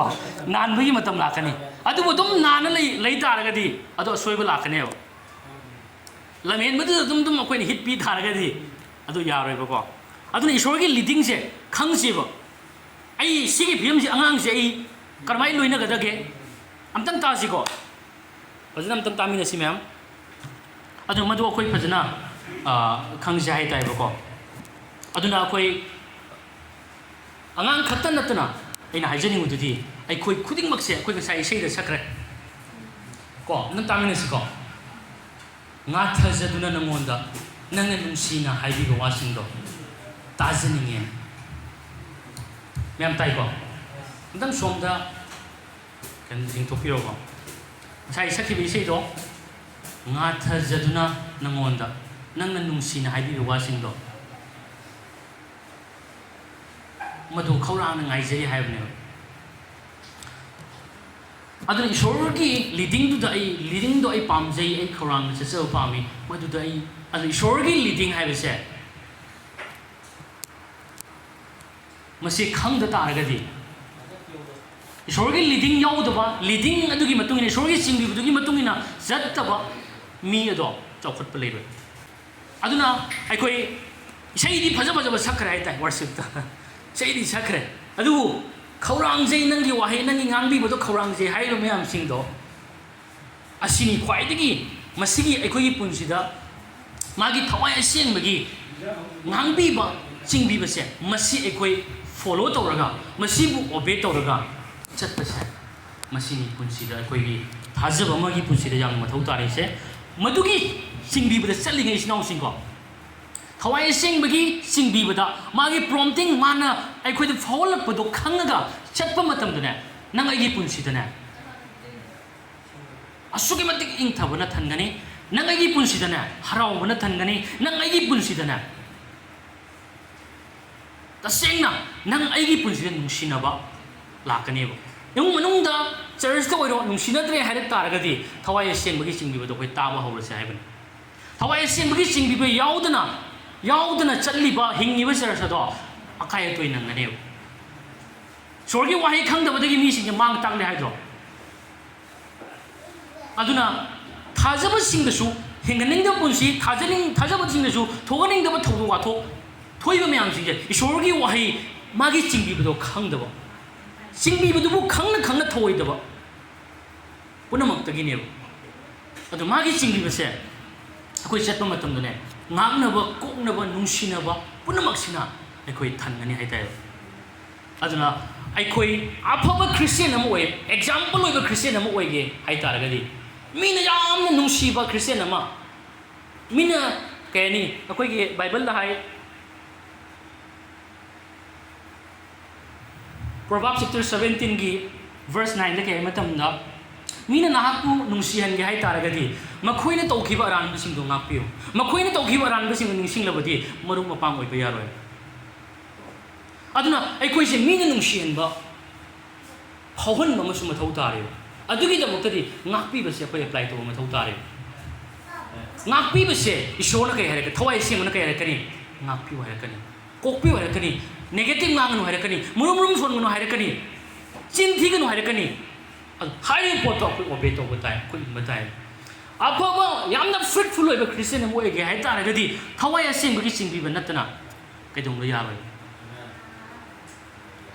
ꯅꯥꯟꯕꯒꯤ ꯃꯇꯝ ꯂꯥꯛꯀꯅꯤ ꯑꯗꯨꯕꯨ ꯑꯗꯨꯝ ꯅꯥꯟꯅ ꯂꯩ ꯇꯥꯔꯒꯗꯤ ꯑꯗꯣ ꯑꯁꯣꯏꯕ ꯂꯥꯛꯀꯅꯦꯕ ꯂꯝꯍꯦꯟꯕꯗꯨꯗ ꯑꯗꯨꯝ ꯑꯩꯈꯣꯏꯅ ꯍꯤꯠ ꯄꯤ ꯇꯥꯔꯒꯗꯤ ꯑꯗꯨ ꯌꯥꯔꯣꯏꯕꯀꯣ ꯑꯗꯨꯅ ꯏꯁꯣꯔꯒꯤ ꯂꯤꯗꯤꯡꯁꯦ ꯈꯪꯁꯦꯕ ꯑꯩ ꯁꯤꯒꯤ ꯐꯤꯕꯝꯁꯤ ꯑꯉꯥꯡꯁꯦ ꯑꯩ ꯀꯔꯝꯍꯥꯏꯅ ꯂꯣꯏꯅꯒꯗꯒꯦ ꯑꯝꯇꯪ ꯇꯥꯁꯤꯀꯣ ꯐꯖꯅ ꯑꯝꯇꯪ ꯇꯥꯃꯤꯟꯅꯁꯤ ꯃꯌꯥꯝ ꯑꯗꯨ ꯃꯗꯨ ꯑꯩꯈꯣꯏ ꯐꯖꯅ ꯈꯪꯁꯦ ꯍꯥꯏꯇꯥꯔꯦꯕꯀꯣ ꯑꯗꯨꯅ ꯑꯩꯈꯣই ꯑꯉꯥꯡ ꯈꯛꯇ ꯅꯠꯇꯅ ꯑꯩꯅ ꯍꯥꯏꯖꯅꯤꯡꯕꯗꯨꯗꯤ ꯑꯩꯈꯣꯏ ꯈꯨꯗꯤꯡꯃꯛꯁꯦ ꯑꯩꯈꯣꯏ ꯉꯁꯥꯏ ꯏꯁꯩꯗ ꯁꯛꯈ꯭ꯔꯦ ꯀꯣ ꯑꯝꯇꯪ ꯇꯥꯃꯤꯟꯅꯁꯤꯀꯣ ꯉꯥꯊꯖꯗꯨꯅ ꯅꯉꯣꯟꯗ ꯅꯪꯅ ꯅꯨꯡꯁꯤꯅ ꯍꯥꯏꯕꯤꯕ ꯋꯥꯁꯤꯡꯗꯣ ꯇꯥꯖꯅꯤꯡꯉꯦ ꯃꯌꯥꯝ ꯇꯥꯏꯀꯣ ꯑꯝꯇꯪ ꯁꯣꯝꯗ ꯀꯩꯅꯣ ꯌꯦꯡꯊꯣꯛꯄꯤꯔꯣꯀꯣ ꯉꯁꯥꯏ ꯁꯛꯈꯤꯕ ꯏꯁꯩꯗꯣ ꯉꯥꯊꯖꯗꯨꯅ ꯅꯉꯣꯟꯗ ꯅꯪꯅ ꯅꯨꯡꯁꯤꯅ ꯍꯥꯏꯕꯤꯕ ꯋꯥꯁꯤꯡꯗꯣ ꯃꯗꯨ ꯈꯧꯔꯥꯡꯅ ꯉꯥꯏꯖꯩ ꯍꯥꯏꯕꯅꯦꯕ ꯑꯗꯨꯅ ꯏꯁꯣꯔꯒꯤ ꯂꯤꯗꯤꯡꯗꯣ ꯑꯩ ꯄꯥꯝꯖꯩ ꯑꯩ ꯈꯧꯔꯥꯡꯅ ꯆꯠꯆꯕ ꯄꯥꯝꯃꯤ ꯃꯗꯨꯗ ꯑꯗꯨ ꯏꯁꯣꯔꯒꯤ ꯂꯤꯗꯤꯡ ꯍꯥꯏꯕꯁꯦ ꯃꯁꯤ ꯈꯪꯗ ꯇꯥꯔꯒꯗꯤ ꯏꯁꯣꯔꯒꯤ ꯂꯤꯗꯤꯡ ꯌꯥꯎꯗꯕ ꯂꯤꯗꯤꯡ ꯑꯗꯨꯒꯤ ꯃꯇꯨꯡ ꯏꯟꯅ ꯏꯁꯣꯔꯒꯤ ꯆꯤꯡꯕꯤꯕꯗꯨꯒꯤ ꯃꯇꯨꯡ ꯏꯟꯅ ꯆꯠꯇꯕ ꯃꯤ ꯑꯗꯣ ꯆꯥꯎꯈꯠꯄ ꯂꯩꯔꯣꯏ ꯑꯗꯨꯅ ꯑꯩꯈꯣꯏ ꯏꯁꯩꯗꯤ ꯐꯖ ꯐꯖꯕ ꯁꯛꯈ꯭ꯔꯦ ꯍꯥꯏꯇꯥꯔꯦ ꯋꯥꯔꯁꯤꯞꯇ ꯏꯁꯩꯗꯤ ꯁꯛꯈ꯭ꯔꯦ ꯑꯗꯨꯕꯨ ꯈꯧꯔꯥꯡꯖꯩ ꯅꯪꯒꯤ ꯋꯥꯍꯩ ꯅꯪꯒꯤ ꯉꯥꯡꯕꯤꯕꯗꯣ ꯈꯧꯔꯥꯡꯖꯩ ꯍꯥꯏꯔꯤꯕ ꯃꯌꯥꯝꯁꯤꯡꯗꯣ ꯑꯁꯤꯅꯤ ꯈ꯭ꯋꯥꯏꯗꯒꯤ ꯃꯁꯤꯒꯤ ꯑꯩꯈꯣꯏꯒꯤ ꯄꯨꯟꯁꯤꯗ ꯃꯥꯒꯤ ꯊꯋꯥꯏ ꯑꯁꯦꯡꯕꯒꯤ ꯉꯥꯡꯕꯤꯕ ꯆꯤꯡꯕꯤꯕꯁꯦ ꯃꯁꯤ ꯑꯩꯈꯣই ꯐꯣꯂꯣ ꯇꯧꯔꯒ ꯃꯁꯤꯕꯨ ꯑꯣꯕꯦ ꯇꯧꯔꯒ ꯆꯠꯄꯁꯦ ꯃꯁꯤꯅꯤ ꯄꯨꯟꯁꯤꯗ ꯑꯩꯈꯣꯏꯒꯤ ꯊꯥꯖꯕ ꯑꯃꯒꯤ ꯄꯨꯟꯁꯤꯗ ꯌꯥꯝꯅ ꯃꯊꯧ ꯇꯥꯔꯤꯁꯦ ꯃꯗꯨꯒꯤ ꯆꯤꯡꯕꯤꯕꯗ ꯆꯠꯂꯤꯉꯩ ꯏꯆꯤꯟ ꯏꯅꯥꯎꯁꯤꯡꯀꯣ ꯊꯋꯥꯏ ꯑꯁꯦꯡꯕꯒꯤ ꯆꯤꯡꯕꯤꯕꯗ ꯃꯥꯒꯤ ꯄ꯭ꯔꯣꯝꯇꯤꯡ ꯃꯥꯅ ꯑꯩꯈꯣꯏꯗ ꯐꯥꯎꯍꯜꯂꯛꯄꯗꯣ ꯈꯪꯉꯒ ꯆꯠꯄ ꯃꯇꯝꯗꯅꯦ ꯅꯪ ꯑꯩꯒꯤ ꯄꯨꯟꯁꯤꯗꯅꯦ ꯑꯁꯨꯛꯀꯤ ꯃꯇꯤꯛ ꯏꯪꯊꯕꯅ ꯊꯟꯒꯅꯤ ꯅꯪ ꯑꯩꯒꯤ ꯄꯨꯟꯁꯤꯗꯅꯦ ꯍꯔꯥꯎꯕꯅ ꯊꯟꯒꯅꯤ ꯅꯪ ꯑꯩꯒꯤ ꯄꯨꯟꯁꯤꯗꯅꯦ ꯇꯁꯦꯡꯅ ꯅꯪ ꯑꯩꯒꯤ ꯄꯨꯟꯁꯤꯗ ꯅꯨꯡꯁꯤꯅꯕ ꯂꯥꯛꯀꯅꯦꯕ ꯏꯃꯨꯡ ꯃꯅꯨꯡꯗ ꯆꯔꯆꯇ ꯑꯣꯏꯔꯣ ꯅꯨꯡꯁꯤꯅꯗ꯭ꯔꯦ ꯍꯥꯏꯔꯛ ꯇꯥꯔꯒꯗꯤ ꯊꯋꯥꯏ ꯑꯁꯦꯡꯕꯒꯤ ꯆꯤꯡꯕꯤꯕꯗꯣ ꯑꯩꯈꯣꯏ ꯇꯥꯕ ꯍꯧꯔꯁꯦ ꯍꯥꯏꯕꯅꯤ ꯊꯋꯥꯏ ꯑꯁꯦꯡꯕꯒꯤ ꯆꯤꯡꯕꯤꯕ ꯌꯥꯎꯗꯅ ꯆꯠꯂꯤꯕ ꯍꯤꯡꯉꯤꯕ ꯆꯔꯆ ꯑꯗꯣ ꯑꯀꯥꯏ ꯑꯇꯣꯏ ꯅꯪꯒꯅꯦꯕ ꯏꯁꯣꯔꯒꯤ ꯋꯥꯍꯩ ꯈꯪꯗꯕꯗꯒꯤ ꯃꯤꯁꯤꯡꯁꯦ ꯃꯥꯡ ꯇꯥꯛꯂꯦ ꯍꯥꯏꯗ꯭ꯔꯣ ꯑꯗꯨꯅ ꯊꯥꯖꯕꯁꯤꯡꯗꯁꯨ ꯍꯤꯡꯍꯟꯅꯤꯡꯗꯕ ꯄꯨꯟꯁꯤ ꯊꯥꯖꯕꯁꯤꯡꯗꯁꯨ ꯊꯣꯛꯍꯟꯅꯤꯡꯗꯕ ꯊꯧꯗꯣꯛ ꯋꯥꯊꯣꯛ ꯊꯣꯛꯏꯕ ꯃꯌꯥꯝꯁꯤꯡꯁꯦ ꯏꯁꯣꯔꯒꯤ ꯋꯥꯍꯩ ꯃꯥꯒꯤ ꯆꯤꯡꯕꯤꯕꯗꯣ ꯈꯪꯗꯕ ꯆꯤꯡꯕꯤꯕꯗꯨꯕꯨ ꯈꯪꯅ ꯊꯧꯑꯣꯏꯗꯕ ꯄꯨꯝꯅꯃꯛꯇꯒꯤꯅꯦꯕ ꯑꯗꯨ ꯃꯥꯒꯤ ꯆꯤꯡꯕꯤꯕꯁꯦ ꯑꯩꯈꯣꯏ ꯆꯠꯄ ꯃꯇꯝꯗꯅꯦ ꯉꯥꯛꯅꯕ ꯀꯣꯛꯅꯕ ꯅꯨꯡꯁꯤꯅꯕ ꯄꯨꯝꯅꯃꯛꯁꯤꯅ ꯑꯩꯈꯣꯏ ꯊꯟꯒꯅꯤ ꯍꯥꯏꯇꯥꯔꯦ ꯑꯗꯨꯅ ꯑꯩꯈꯣꯏ ꯑꯐꯕ ꯈ꯭ꯔꯤꯁꯇꯤꯌꯟ ꯑꯃ ꯑꯣꯏ ꯑꯦꯛꯖꯥꯝꯄꯜ ꯑꯣꯏꯕ ꯈ꯭ꯔꯤꯁꯇꯤꯌꯟ ꯑꯃ ꯑꯣꯏꯒꯦ ꯍꯥꯏꯇꯥꯔꯒꯗꯤ ꯃꯤꯅ ꯌꯥꯝꯅ ꯅꯨꯡꯁꯤꯕ ꯈ꯭ꯔꯤꯁꯇꯤꯌꯟ ꯑꯃ ꯃꯤꯅ ꯀꯩ ꯍꯥꯏꯅꯤ ꯑꯩꯈꯣꯏꯒꯤ ꯕꯥꯏꯕꯜꯗ ꯍꯥꯏ Proverbs chapter 17ꯒꯤ verse 9ꯗ ꯀꯩ ꯍꯥꯏ ꯃꯇꯝꯗ ꯃꯤꯅ ꯅꯍꯥꯛꯄꯨ ꯅꯨꯡꯁꯤꯍꯟꯒꯦ ꯍꯥꯏꯇꯥꯔꯒꯗꯤ ꯃꯈꯣꯏꯅ ꯇꯧꯈꯤꯕ ꯑꯔꯥꯟꯕꯁꯤꯡꯗꯣ ꯉꯥꯛꯄꯤꯌꯨ ꯃꯈꯣꯏꯅ ꯇꯧꯈꯤꯕ ꯑꯔꯥꯟꯕꯁꯤꯡꯗꯣ ꯅꯤꯡꯁꯤꯡꯂꯕꯗꯤ ꯃꯔꯨꯞ ꯃꯄꯥꯡ ꯑꯣꯏꯕ ꯌꯥꯔꯣꯏ ꯑꯗꯨꯅ ꯑꯩꯈꯣꯏꯁꯦ ꯃꯤꯅ ꯅꯨꯡꯁꯤꯍꯟꯕ ꯐꯥꯎꯍꯟꯕ ꯑꯃꯁꯨ ꯃꯊꯧ ꯇꯥꯔꯦꯕ ꯑꯗꯨꯒꯤꯗꯃꯛꯇꯗꯤ ꯉꯥꯛꯄꯤꯕꯁꯦ ꯑꯩꯈꯣꯏ ꯑꯦꯄ꯭ꯂꯥꯏ ꯇꯧꯕ ꯃꯊꯧ ꯇꯥꯔꯦꯕ ꯉꯥꯛꯄꯤꯕꯁꯦ ꯏꯁꯣꯔꯅ ꯀꯩ ꯍꯥꯏꯔꯛꯀꯅꯤ ꯊꯋꯥꯏ ꯑꯁꯦꯡꯕꯅ ꯀꯩ ꯍꯥꯏꯔꯛꯀani ꯉꯥꯛꯄꯤꯌꯨ ꯍꯥꯏꯔꯛꯀꯅꯤ ꯀꯣꯛꯄꯤꯌꯨ ꯍꯥꯏꯔꯛꯀꯅꯤ ꯅꯦꯒꯦꯇꯤꯚ ꯉꯥꯡꯒꯅꯨ ꯍꯥꯏꯔꯛꯀꯅꯤ ꯃꯨꯔꯨꯝ ꯁꯣꯟꯒꯅꯨ ꯍꯥꯏꯔꯛꯀꯅꯤ ꯆꯤꯟ ꯊꯤꯒꯅꯨ ꯍꯥꯏꯔꯛꯀꯅꯤ ꯑꯗꯨ ꯍꯥꯏꯔꯤꯕ ꯄꯣꯠꯇꯣ ꯑꯩꯈꯣꯏ ꯑꯣꯕꯦ ꯇꯧꯕ ꯇꯥꯏ ꯑꯩꯈꯣꯏ ꯏꯟꯕ ꯇꯥꯏ ꯑꯐꯕ ꯌꯥꯝꯅ ꯐ꯭ꯔꯨꯠꯐꯨꯜ ꯑꯣꯏꯕ ꯈ꯭ꯔꯤꯁꯇꯤꯌꯟ ꯑꯃ ꯑꯣꯏꯒꯦ ꯍꯥꯏꯇꯥꯔꯒꯗꯤ ꯊꯋꯥꯏ ꯑꯁꯦꯡꯕꯒꯤ ꯆꯤꯡꯕꯤꯕ ꯅꯠꯇꯅ ꯀꯩꯗꯧꯕ ꯌꯥꯔꯣꯏ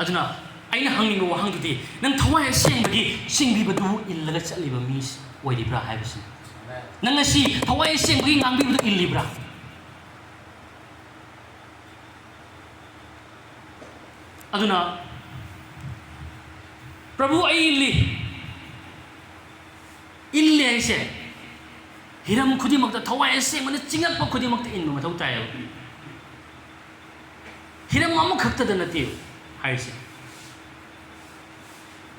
ꯑꯗꯨꯅ ꯑꯩꯅ ꯍꯪꯅꯤꯡꯕ ꯋꯥꯍꯪꯗꯨꯗꯤ ꯅꯪ ꯊꯋꯥꯏ ꯑꯁꯦꯡꯕꯒꯤ ꯆꯤꯡꯕꯤꯕꯗꯨ ꯏꯜꯂꯒ ꯆꯠꯂꯤꯕ ꯃꯤ ꯑꯣꯏꯔꯤꯕ꯭ꯔꯥ ꯍꯥꯏꯕꯁꯤꯅꯤ ꯅꯪ ꯉꯁꯤ ꯊꯋꯥꯏ ꯑꯁꯦꯡꯕꯒꯤ ꯉꯥꯡꯕꯤꯕꯗꯨ ꯏꯜꯂꯤꯕ꯭ꯔꯥ ꯑꯗꯨꯅ ꯄ꯭ꯔꯚꯨ ꯑꯩ ꯏꯜꯂꯤ ꯍꯥꯏꯁꯦ hiram khudimꯛꯇ thawai asengmana chingakpa khudimꯛꯇ inba mathau tayo hiram amakhaktada nate haise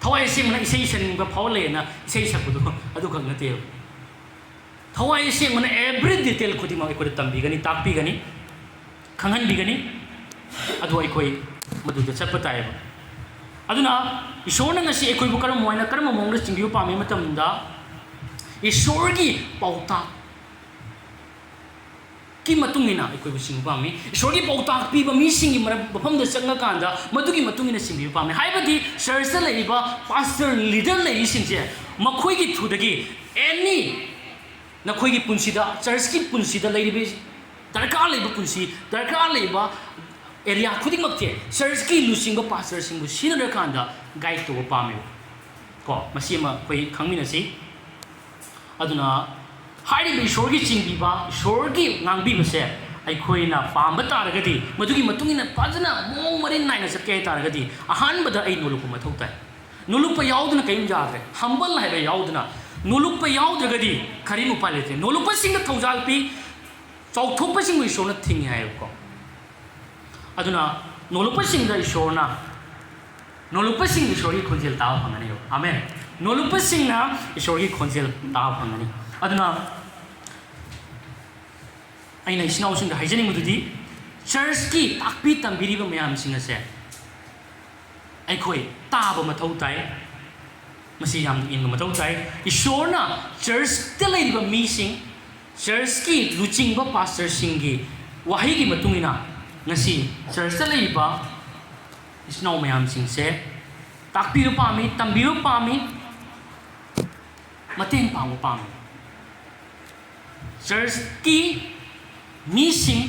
thawai asengmana isei saningba phawlena isei sakpudu adu khak nate thawai asengmana every detail khudimꯛ ikoi tambigani takpigani khanghanbigani adu ikoi maduda chappa tayo aduna ishorna ngasi ikoi bu karam moina karam mongda chingbiu pami matamda ishorgi pauta ki matungina ikoi bu sing pami ishorgi pauta piba mi singi mafamda changa kanda madugi matungina singbiu pami haibadi church la iba pastor leader la isingje makhoi gi thudagi any nakhoi gi punsida church ki punsida laibi darkar laiba punsi darkar laiba area khudimꯛte church ki lusingba pastor singbu sinadar kanda guide to pami ko masima koi khangmina si aduna hari bi shorgi chingbiba shorgi ngangbiba se aikhoina pamba taragadi madugi matungina pajana mong marin naina sakkai taragadi ahanbada ai nulupa mathau tai nulupa yauduna kaim jare humble haiba yauduna nulupa yaudagadi khari mu palete nulupa singa thaujalpi chauthokpa singbu ishona thingi hayo ko aduna nolupa singda ishorna nolupa sing ishori khonjel taw phangani amen nolupa singna ishori khonjel taw phangani aduna aina isnaw singda haijani mududi church ki takpi tambiri ba mayam singa se ai khoi taba mathau tai masi yam in mathau tai ishorna church te lai ba mi sing church ki luching ba pastor singi wahi gi matungina ngasi church la iba isnaw mayam singse takpiru pami tambiru pami mateng pangu pami church ki missing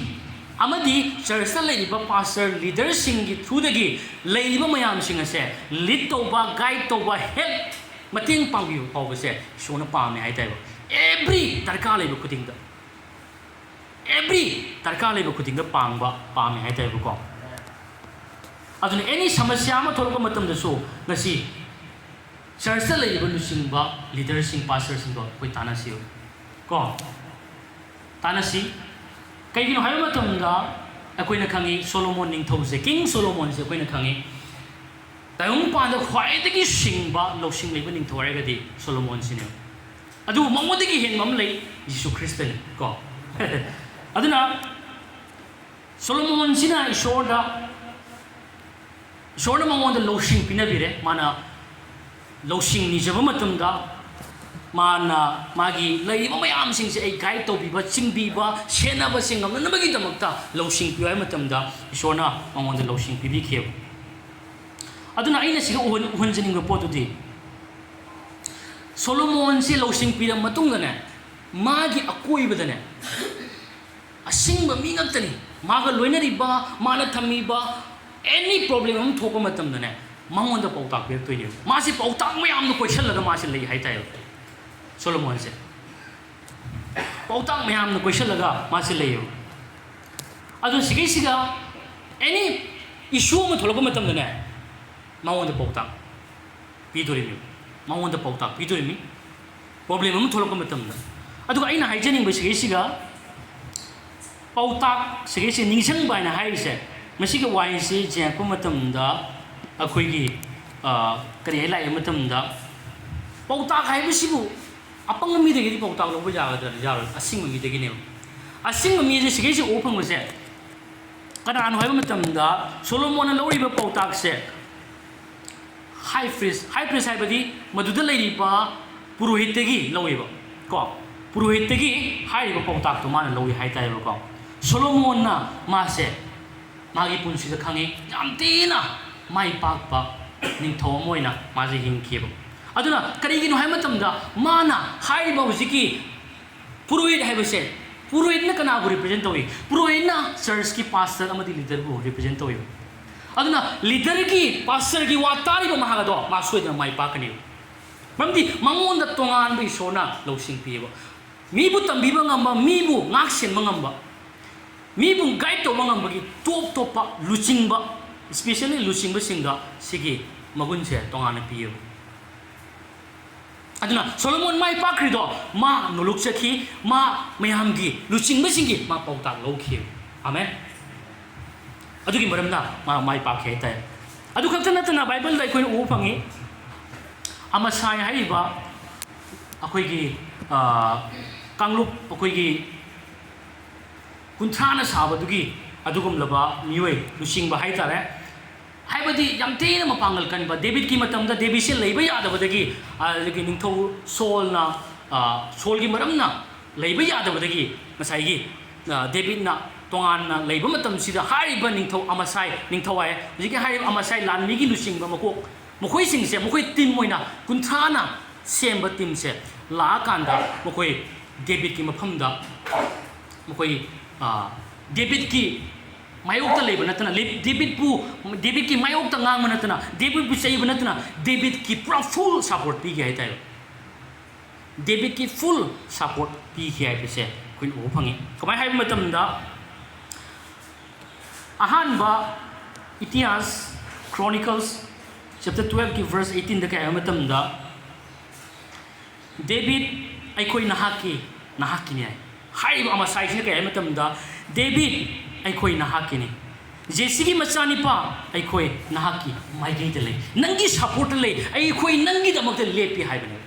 amadi church la iba pastor leader singi thudagi leiba mayam singase lead toba guide toba help mateng pangu pawse shona pami ai tai every darkar leiba kudingda every darkar leba khuding da pangba pami hai tai ko aduna any samasya ma thorba matam da so ngasi church la leba lusingba leader sing pastor sing ko tana si ko tana si kai gino hayo matam da akoi na khangi Solomon ning those king Solomon se akoi na khangi tayong pa da khwai da gi singba lo sing leba ning thore ga di Solomon sine adu mangodi gi hen mam lei Jesus Christ ne ko aduna Solomon sina ishorda mangonda losing pinabire mana losing ni jaba matamda mana magi lai mayam sing se ai guide to biba chingbiba sena ba sing amna bagi damakta losing piwa matamda ishorna mangonda losing pibi kheb aduna aina siga uhunjaning ga potudi Solomon si losing pira matungda ne magi akoi badane asingba mi ngakani maga loinariba mana thamiba any problem am thopa matam dane mangonda pautak pe toine masi pautak mayam no question laga masi lei hai tai Solomon se pautak mayam no question laga masi lei adu siga any issue ma tholoba matam dane mangonda pautak pi dorimi mangonda pautak pi dorimi problem am tholoba matam da adu aina haijening ba siga pautak sigese ningsang baina haise masiga waise je ko matamda akhoi gi kari lai matamda pautak haibisibu apang mi de gi pautak lo ja ga asing mi de gi ne asing mi je sigese opang se kana an haiba matamda Solomon lo ri ba pautak se high priest haibadi maduda lai ba purohit gi loiba ko purohit gi hai ba pautak to man lo hai tai ba ko Solomon na mase magi punsi da khangi yamtina mai pak pa ning thomoi na maji hin kheba aduna kari gi no hai matam da mana hai ba husiki purohit hai ba se purohit na kana bu represent toy purohit na church ki pastor amadi leader bu represent toy aduna leader ki pastor ki watari ba mahaga do ma soi da mai pa kani mamdi mangon da tongan bi sona lo sing pi ba mi bu tambi ba ngamba mi bu ngak sen ba ngamba mi bu guide to ba ngamba gi top pa luching ba especially luching ba singa sigi magun se tongan pi aduna Solomon mai pakri do ma nuluk sakhi ma mayam gi luching basingi ma pautak lo khi amen adugi maramna ma mai pakhe tai adu khakta natana bible dai koi u phangi ama sai hai ba akoi gi kanglup akoi gi kunthana sabadugi adugum laba mioi luching ba hai tare हाइबदी यम तेन मपांगल कनबा David की मतमदा David से लेबा यादबदगी आदगी निंथौ सोलना soul की मरमना लेबा यादबदगी मसाइगी David ना तोंगानना लेबा मतम सिदा हारिबा निंथौ अमसाइ निंथौआय जिके हारिब अमसाइ लानमीगी लुसिंगबा मको मखोइ सिंगसे मखोइ टीम मोइना कुंथाना सेमबा टीम से ला कांदा मखोइ डेविड की मफमदा मखोइ डेविड की मायोक्ता लेबा नतना डेविड की मायोक्ता ngang नतना डेविड बु सैबा नतना डेविड की पूरा फुल सपोर्ट पी गया है डेविड की फुल सपोर्ट पी गया है से कुन ओ फंगे कमाय हाय मतमदा अहानबा इतिहास Chronicles chapter 12 की verse 18 दा काय मतमदा डेविड अइखोइ नहाकी ने हाय अमा साइज ने काय मतमदा डेविड अखोई नहाकिनी जेसी की मचानिपा अखोई नहाकी माइगेद ले नंगी सपोर्ट ले अखोई नंगी दमक लेपी हाइबने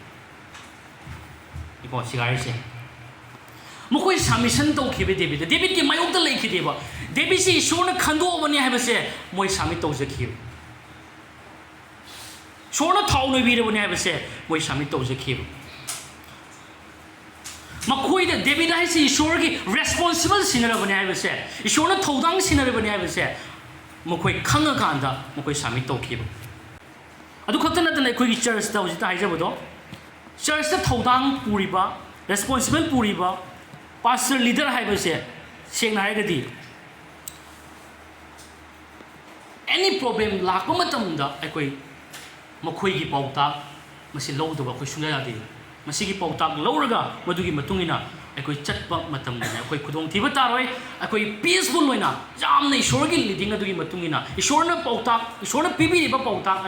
इको सिगार से मखोई सबमिशन तौखिबे डेविड की मायोक द लेखिदेबा डेविड से ईश्वर ने खंदोबने हाइबसे मोय सबमिट तौजखिब ईश्वर ने थाउ नोबिरबने हाइबसे मोय सबमिट तौजखिब मखोइद डेविड हाइसे ईश्वर की रेस्पॉन्सिबल सिनरबने हाइबसे ईश्वर ने थौदांग सिनरबने हाइबसे मखोइ खंगा कांदा मखोइ सबमिट तौखिब अदु खक्ता नतने अखोइ चर्च दा होजिता हाइजबदो चर्च दा थौदांग पुरिबा रेस्पॉन्सिबल पुरिबा पास्टर लीडर हाइबसे सेंगना हाइगदी एनी प्रॉब्लम लाको मतमदा अखोइ मखोइ की पाउता मसि लौदबा अखोइ सुंया यादे मसीगी पाउताक लौरगा मदुगी मतुंगिना अखोइ चटपा मतमना अखोइ खुदोंग थिबा तारोय अखोइ पीसफुल होइना जामना ईश्वरगी लीडिंग अदुगी मतुंगिना ईश्वरना पाउताक ईश्वरना पिबिरिबा पाउताक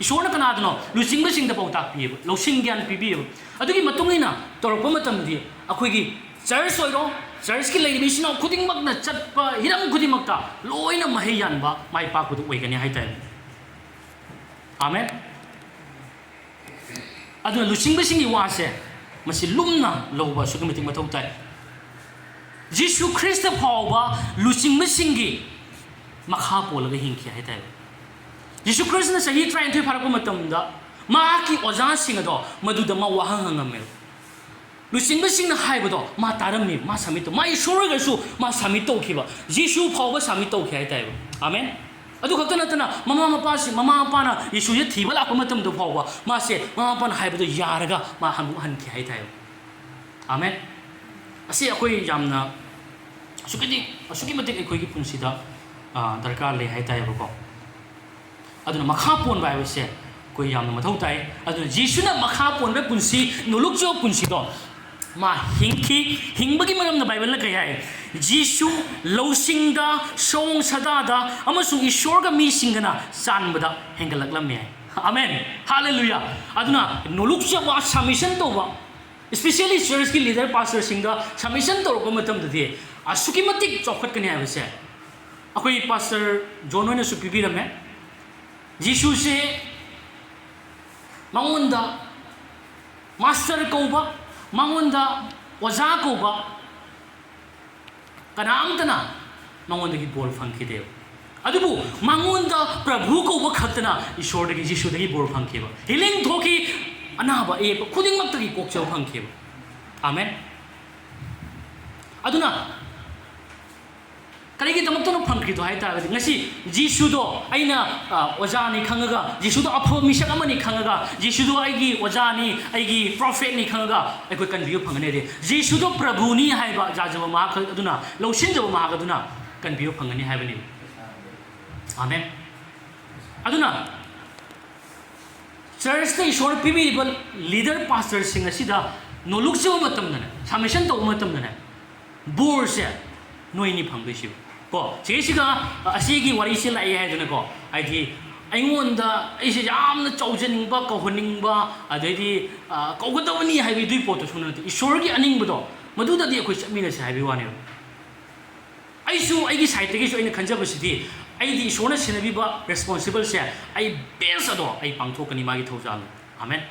ईश्वरना कनादनो लुसिंगबा सिंगदा पाउताक पिब लौसिंग ज्ञान पिबिब अदुगी मतुंगिना तोरपा मतमदी अखोइगी चर्च ओइरो चर्च की लेडिमिसिना खुदिंगमकना चटपा हिरम खुदिंगमकता लोइना महै यानबा माइ पाकुदु ओइगनि हाइताय आमेन अदुना लुसिंगबसिंगी वासे मसि लुमना लौबा सुगमति मथौ ताय जीसु ख्रिस्ट फावबा लुसिंगबसिंगी मखा पोलगा हिंखि हाइताय जीसु ख्रिस्ट न सही 33 फारको मतमदा माकी ओजा सिंगदो मदुदा मा वाहंग हंगमे लुसिंगबसिंगना हाइबदो मा तारमि मा समितो मा ईश्वरगसु मा समितो खिबा जीसु फावबा समितो खि हाइताय आमेन अदु खक्ता नतना ममा मपाना यीशुजे थीबा लाप मतम दो फावबा मासे ममा मपाना हाइबदो यारगा मा हनु हनखि हाइताय आमेन असे अखोइ यामना असुकी मतिक अखोइगी पुंसिदा दरकार ले हाइताय बको अदुना मखा पोन बायबसे कोइ यामना मथौ ताय अदुना जीसुना मखा पोन बे पुंसि नुलुकजो पुंसिदो मा हिंबगी मरमना बाइबल न कया है जीसु लौसिंगदा सोंग सदादा अमसुंग ईश्वरगा मीसिंगना चानबदा हेंगलकलमे आमेन हालेलुया अदुना नोलुकसे वा सबमिशन तोबा स्पेशली चर्च की लीडर पास्टर सिंगा सबमिशन तोरको मतमददि असुकी मतिक चौखटकने हाइबसे अखोइ पास्टर जोनोने सु पिबिरमे जीसु से मंगोंदा मास्टर कौबा मंगोंदा ओजा कौबा कनामतना मंगोंदगी बोल फंखिदेव अदुबु मंगोंदा प्रभु कौबा खतना ईश्वरदगी जीसुदगी बोल फंखिबा हिलिंग थोकी अनाबा ए खुदिंगमक्तगी कोकचौ फंखिबा आमेन अदुना करिगी दमक्तनो फंखिदो हाइतारगदि ngasi जीसुदो आइना ओजानी खंगगा जीसुदो अफो मिसक अमनि खंगगा जीसुदो आइगी ओजानी आइगी प्रॉफिट नि खंगगा आइको कन्वियो फंगने दे जीसुदो प्रभुनी हाइबा जाजबा मा अदुना लौसिनजबा मा अदुना कन्वियो फंगनी हाइबनि आमेन अदुना चर्च द ईश्वर पिबिबल लीडर पास्टर सिंग असिदा नोलुकजबा मतमदने सबमिशन तौ मतमदने बोरसे नोइनी फंगसिबो को जेसिगा असिगी वारिसे लाई हाइदने को आइदि ꯑꯩꯉꯣꯟꯗ ꯑꯩꯁꯦ ꯌꯥꯝꯅ ꯆꯥꯎꯖꯅꯤꯡꯕ ꯀꯧꯍꯟꯅꯤꯡꯕ ꯑꯗꯩꯗꯤ ꯀꯧꯒꯗꯕꯅꯤ ꯍꯥꯏꯕꯗꯨꯒꯤ ꯄꯣꯠꯇꯨꯁꯨ ꯅꯠꯇꯦ ꯏꯁꯣꯔꯒꯤ ꯑꯅꯤꯡꯕꯗꯣ ꯃꯗꯨꯗꯗꯤ ꯑꯩꯈꯣꯏ ꯆꯠꯃꯤꯟꯅꯁꯦ ꯍꯥꯏꯕꯒꯤ ꯋꯥꯅꯦꯕ ꯑꯩꯁꯨ ꯑꯩꯒꯤ ꯁꯥꯏꯠꯇꯒꯤꯁꯨ ꯑꯩꯅ ꯈꯟꯖꯕꯁꯤꯗꯤ ꯑꯩꯗꯤ ꯏꯁꯣꯔꯅ ꯁꯦꯟꯅꯕꯤꯕ ꯔꯦꯁꯄꯣꯟꯁꯤꯕꯜꯁꯦ ꯑꯩ ꯕꯦꯁ ꯑꯗꯣ ꯑꯩ ꯄꯥꯡꯊꯣꯛꯀꯅꯤ ꯃꯥꯒꯤ ꯊꯧꯖꯥꯜꯗꯣ 아멘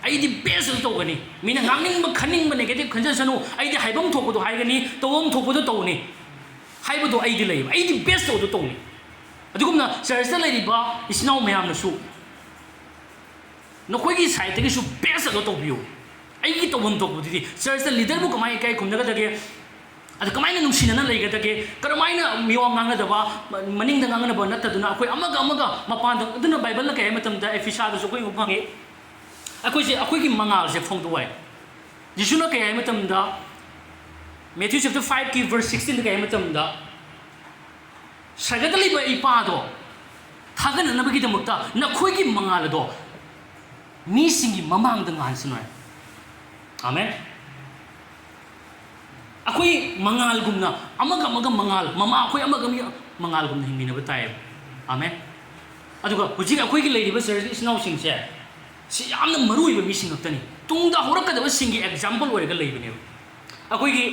ꯑꯩꯗꯤ ꯕꯦꯁ ꯑꯗꯨ ꯇꯧꯒꯅꯤ ꯃꯤꯅ ꯉꯥꯡꯅꯤꯡꯕ ꯈꯟꯅꯤꯡꯕ ꯅꯦꯒꯦꯇꯤꯚ ꯈꯟꯖꯁꯅꯨ ꯑꯩꯗꯤ ꯍꯥꯏꯐꯝ ꯊꯣꯛꯄꯗꯣ ꯍꯥꯏꯒꯅꯤ ꯇꯧꯐꯝ ꯊꯣꯛꯄꯗꯣ ꯇꯧꯅꯤ ꯍꯥꯏꯕꯗꯣ ꯑꯩꯗꯤ ꯂꯩꯌꯦꯕ ꯑꯩꯗꯤ ꯕꯦꯁ ꯇꯧꯗꯣ ꯇꯧꯅꯤ ꯑꯗꯨꯒꯨꯝꯅ ꯆꯔꯆꯇ ꯂꯩꯔꯤꯕ ꯏꯆꯤꯟꯅꯥꯎ ꯃꯌꯥꯝꯅꯁꯨ ꯅꯈꯣꯏꯒꯤ ꯁꯥꯏꯠꯇꯒꯤꯁꯨ ꯕꯦꯁ ꯑꯗꯣ ꯇꯧꯕꯤꯌꯨ ꯑꯩꯒꯤ ꯇꯧꯐꯝ ꯊꯣꯛꯄꯗꯨꯗꯤ ꯆꯔꯆꯇ ꯂꯤꯗꯔꯕꯨ ꯀꯃꯥꯏꯅ ꯏꯀꯥꯏ ꯈꯨꯝꯅꯒꯗꯒꯦ ꯑꯗ ꯀꯃꯥꯏꯅ ꯅꯨꯡꯁꯤꯅꯅ ꯂꯩꯒꯗꯒꯦ ꯀꯔꯝꯍꯥꯏꯅ ꯃꯤꯋꯥ ꯉꯥꯡꯅꯗꯕ ꯃꯅꯤꯡꯗ ꯉꯥꯡꯅꯕ ꯅꯠꯇꯗꯨꯅ ꯑꯩꯈꯣꯏ ꯑꯃꯒ ꯃꯄꯥꯟꯗ ꯑꯗꯨꯅ ꯕꯥꯏꯕꯜꯅ ꯀꯩ ꯍꯥꯏ ꯃꯇꯝꯗ ꯑꯦꯐꯤꯁꯥꯗꯁꯨ ꯑꯩꯈꯣꯏ ꯐꯪꯉꯤ ꯑꯩꯈꯣꯏꯒꯤ ꯃꯉꯥꯜꯁꯦ ꯐꯣꯡꯗꯣꯛꯑꯦ ꯖꯤꯁꯨꯅ ꯀꯩ ꯍꯥꯏ ꯃꯇꯝꯗ ꯃꯦꯊ꯭ꯌꯨ ꯆꯦꯞꯇꯔ 5ꯀꯤ ꯚꯔꯁ 16ꯗ ꯀꯩ ꯍꯥꯏ ꯃꯇꯝꯗ ꯁꯔꯒꯗ ꯂꯩꯕ ꯏꯄꯥꯗꯣ ꯊꯥꯒꯠꯅꯅꯕꯒꯤꯗꯃꯛꯇ ꯅꯈꯣꯏꯒꯤ ꯃꯉꯥꯜ ꯑꯗꯣ ꯃꯤꯁꯤꯡꯒꯤ ꯃꯃꯥꯡꯗ ꯉꯥꯟꯁꯅꯨ ꯍꯥꯏ 아멘 ꯑꯩꯈꯣꯏ ꯃꯉꯥꯜꯒꯨꯝꯅ ꯑꯃꯒ ꯃꯉꯥꯜ ꯃꯃꯥ ꯑꯩꯈꯣꯏ ꯑꯃꯒ ꯃꯉꯥꯜꯒꯨꯝꯅ ꯍꯤꯡꯃꯤꯟꯅꯕ ꯇꯥꯏꯌꯦꯕ 아멘 ꯑꯗꯨꯒ ꯍꯧꯖꯤꯛ ꯑꯩꯈꯣꯏꯒꯤ ꯂꯩꯔꯤꯕ ꯆꯔꯆ ꯏꯆꯤꯟꯅꯥꯎꯁꯤꯡꯁꯦ ꯁꯤ ꯌꯥꯝꯅ ꯃꯔꯨꯑꯣꯏꯕ ꯃꯤꯁꯤꯡ ꯉꯥꯛꯇꯅꯤ ꯇꯨꯡꯗ ꯍꯧꯔꯛꯀꯗꯕꯁꯤꯡꯒꯤ ꯑꯦꯛꯖꯥꯝꯄꯜ ꯑꯣꯏꯔꯒ ꯂꯩꯕꯅꯦꯕ ꯑꯩꯈꯣꯏꯒꯤ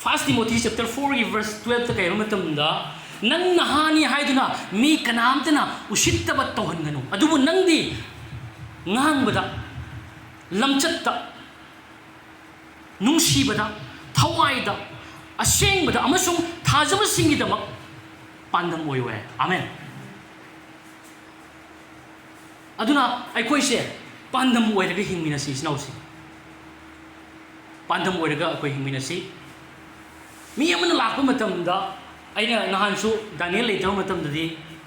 1 ꯇꯤꯃꯣꯊꯤ ꯆꯦꯞꯇꯔ 4ꯒꯤ ꯚꯔꯁ 12ꯗ ꯀꯩ ꯍꯥꯏꯕ ꯃꯇꯝꯗ ꯅꯪ ꯅꯍꯥꯅꯤ ꯍꯥꯏꯗꯨꯅ ꯃꯤ ꯀꯅꯥꯝꯇꯅ ꯎꯁꯤꯠꯇꯕ ꯇꯧꯍꯟꯒꯅꯨ ꯑꯗꯨꯕꯨ ꯅꯪꯗꯤ ꯉꯥꯡꯕꯗ ꯂꯝꯆꯠꯇ ꯅꯨꯡꯁꯤꯕꯗ ꯊꯋꯥꯏꯗ ꯑꯁꯦꯡꯕꯗ ꯑꯃꯁꯨꯡ ꯊꯥꯖꯕꯁꯤꯡꯒꯤꯗꯃꯛ ꯄꯥꯟꯗꯝ ꯑꯣꯏꯌꯨ ꯍꯥꯏ 아멘 ꯑꯗꯨꯅ ꯑꯩꯈꯣꯏꯁꯦ ꯄꯥꯟꯗꯝ ꯑꯣꯏꯔꯒ ꯍꯤꯡꯃꯤꯟꯅꯁꯤ ꯏꯆꯤꯟꯅꯥꯎꯁꯤ ꯄꯥꯟꯗꯝ ꯑꯣꯏꯔꯒ ꯑꯩꯈꯣꯏ ꯍꯤꯡꯃꯤꯟꯅꯁꯤ ꯃꯤ ꯑꯃꯅ ꯂꯥꯛꯄ ꯃꯇꯝꯗ ꯑꯩꯅ ꯅꯍꯥꯟꯁꯨ ꯗꯥꯅꯤꯌꯦꯜ ꯂꯩꯇꯕ ꯃꯇꯝꯗꯗꯤ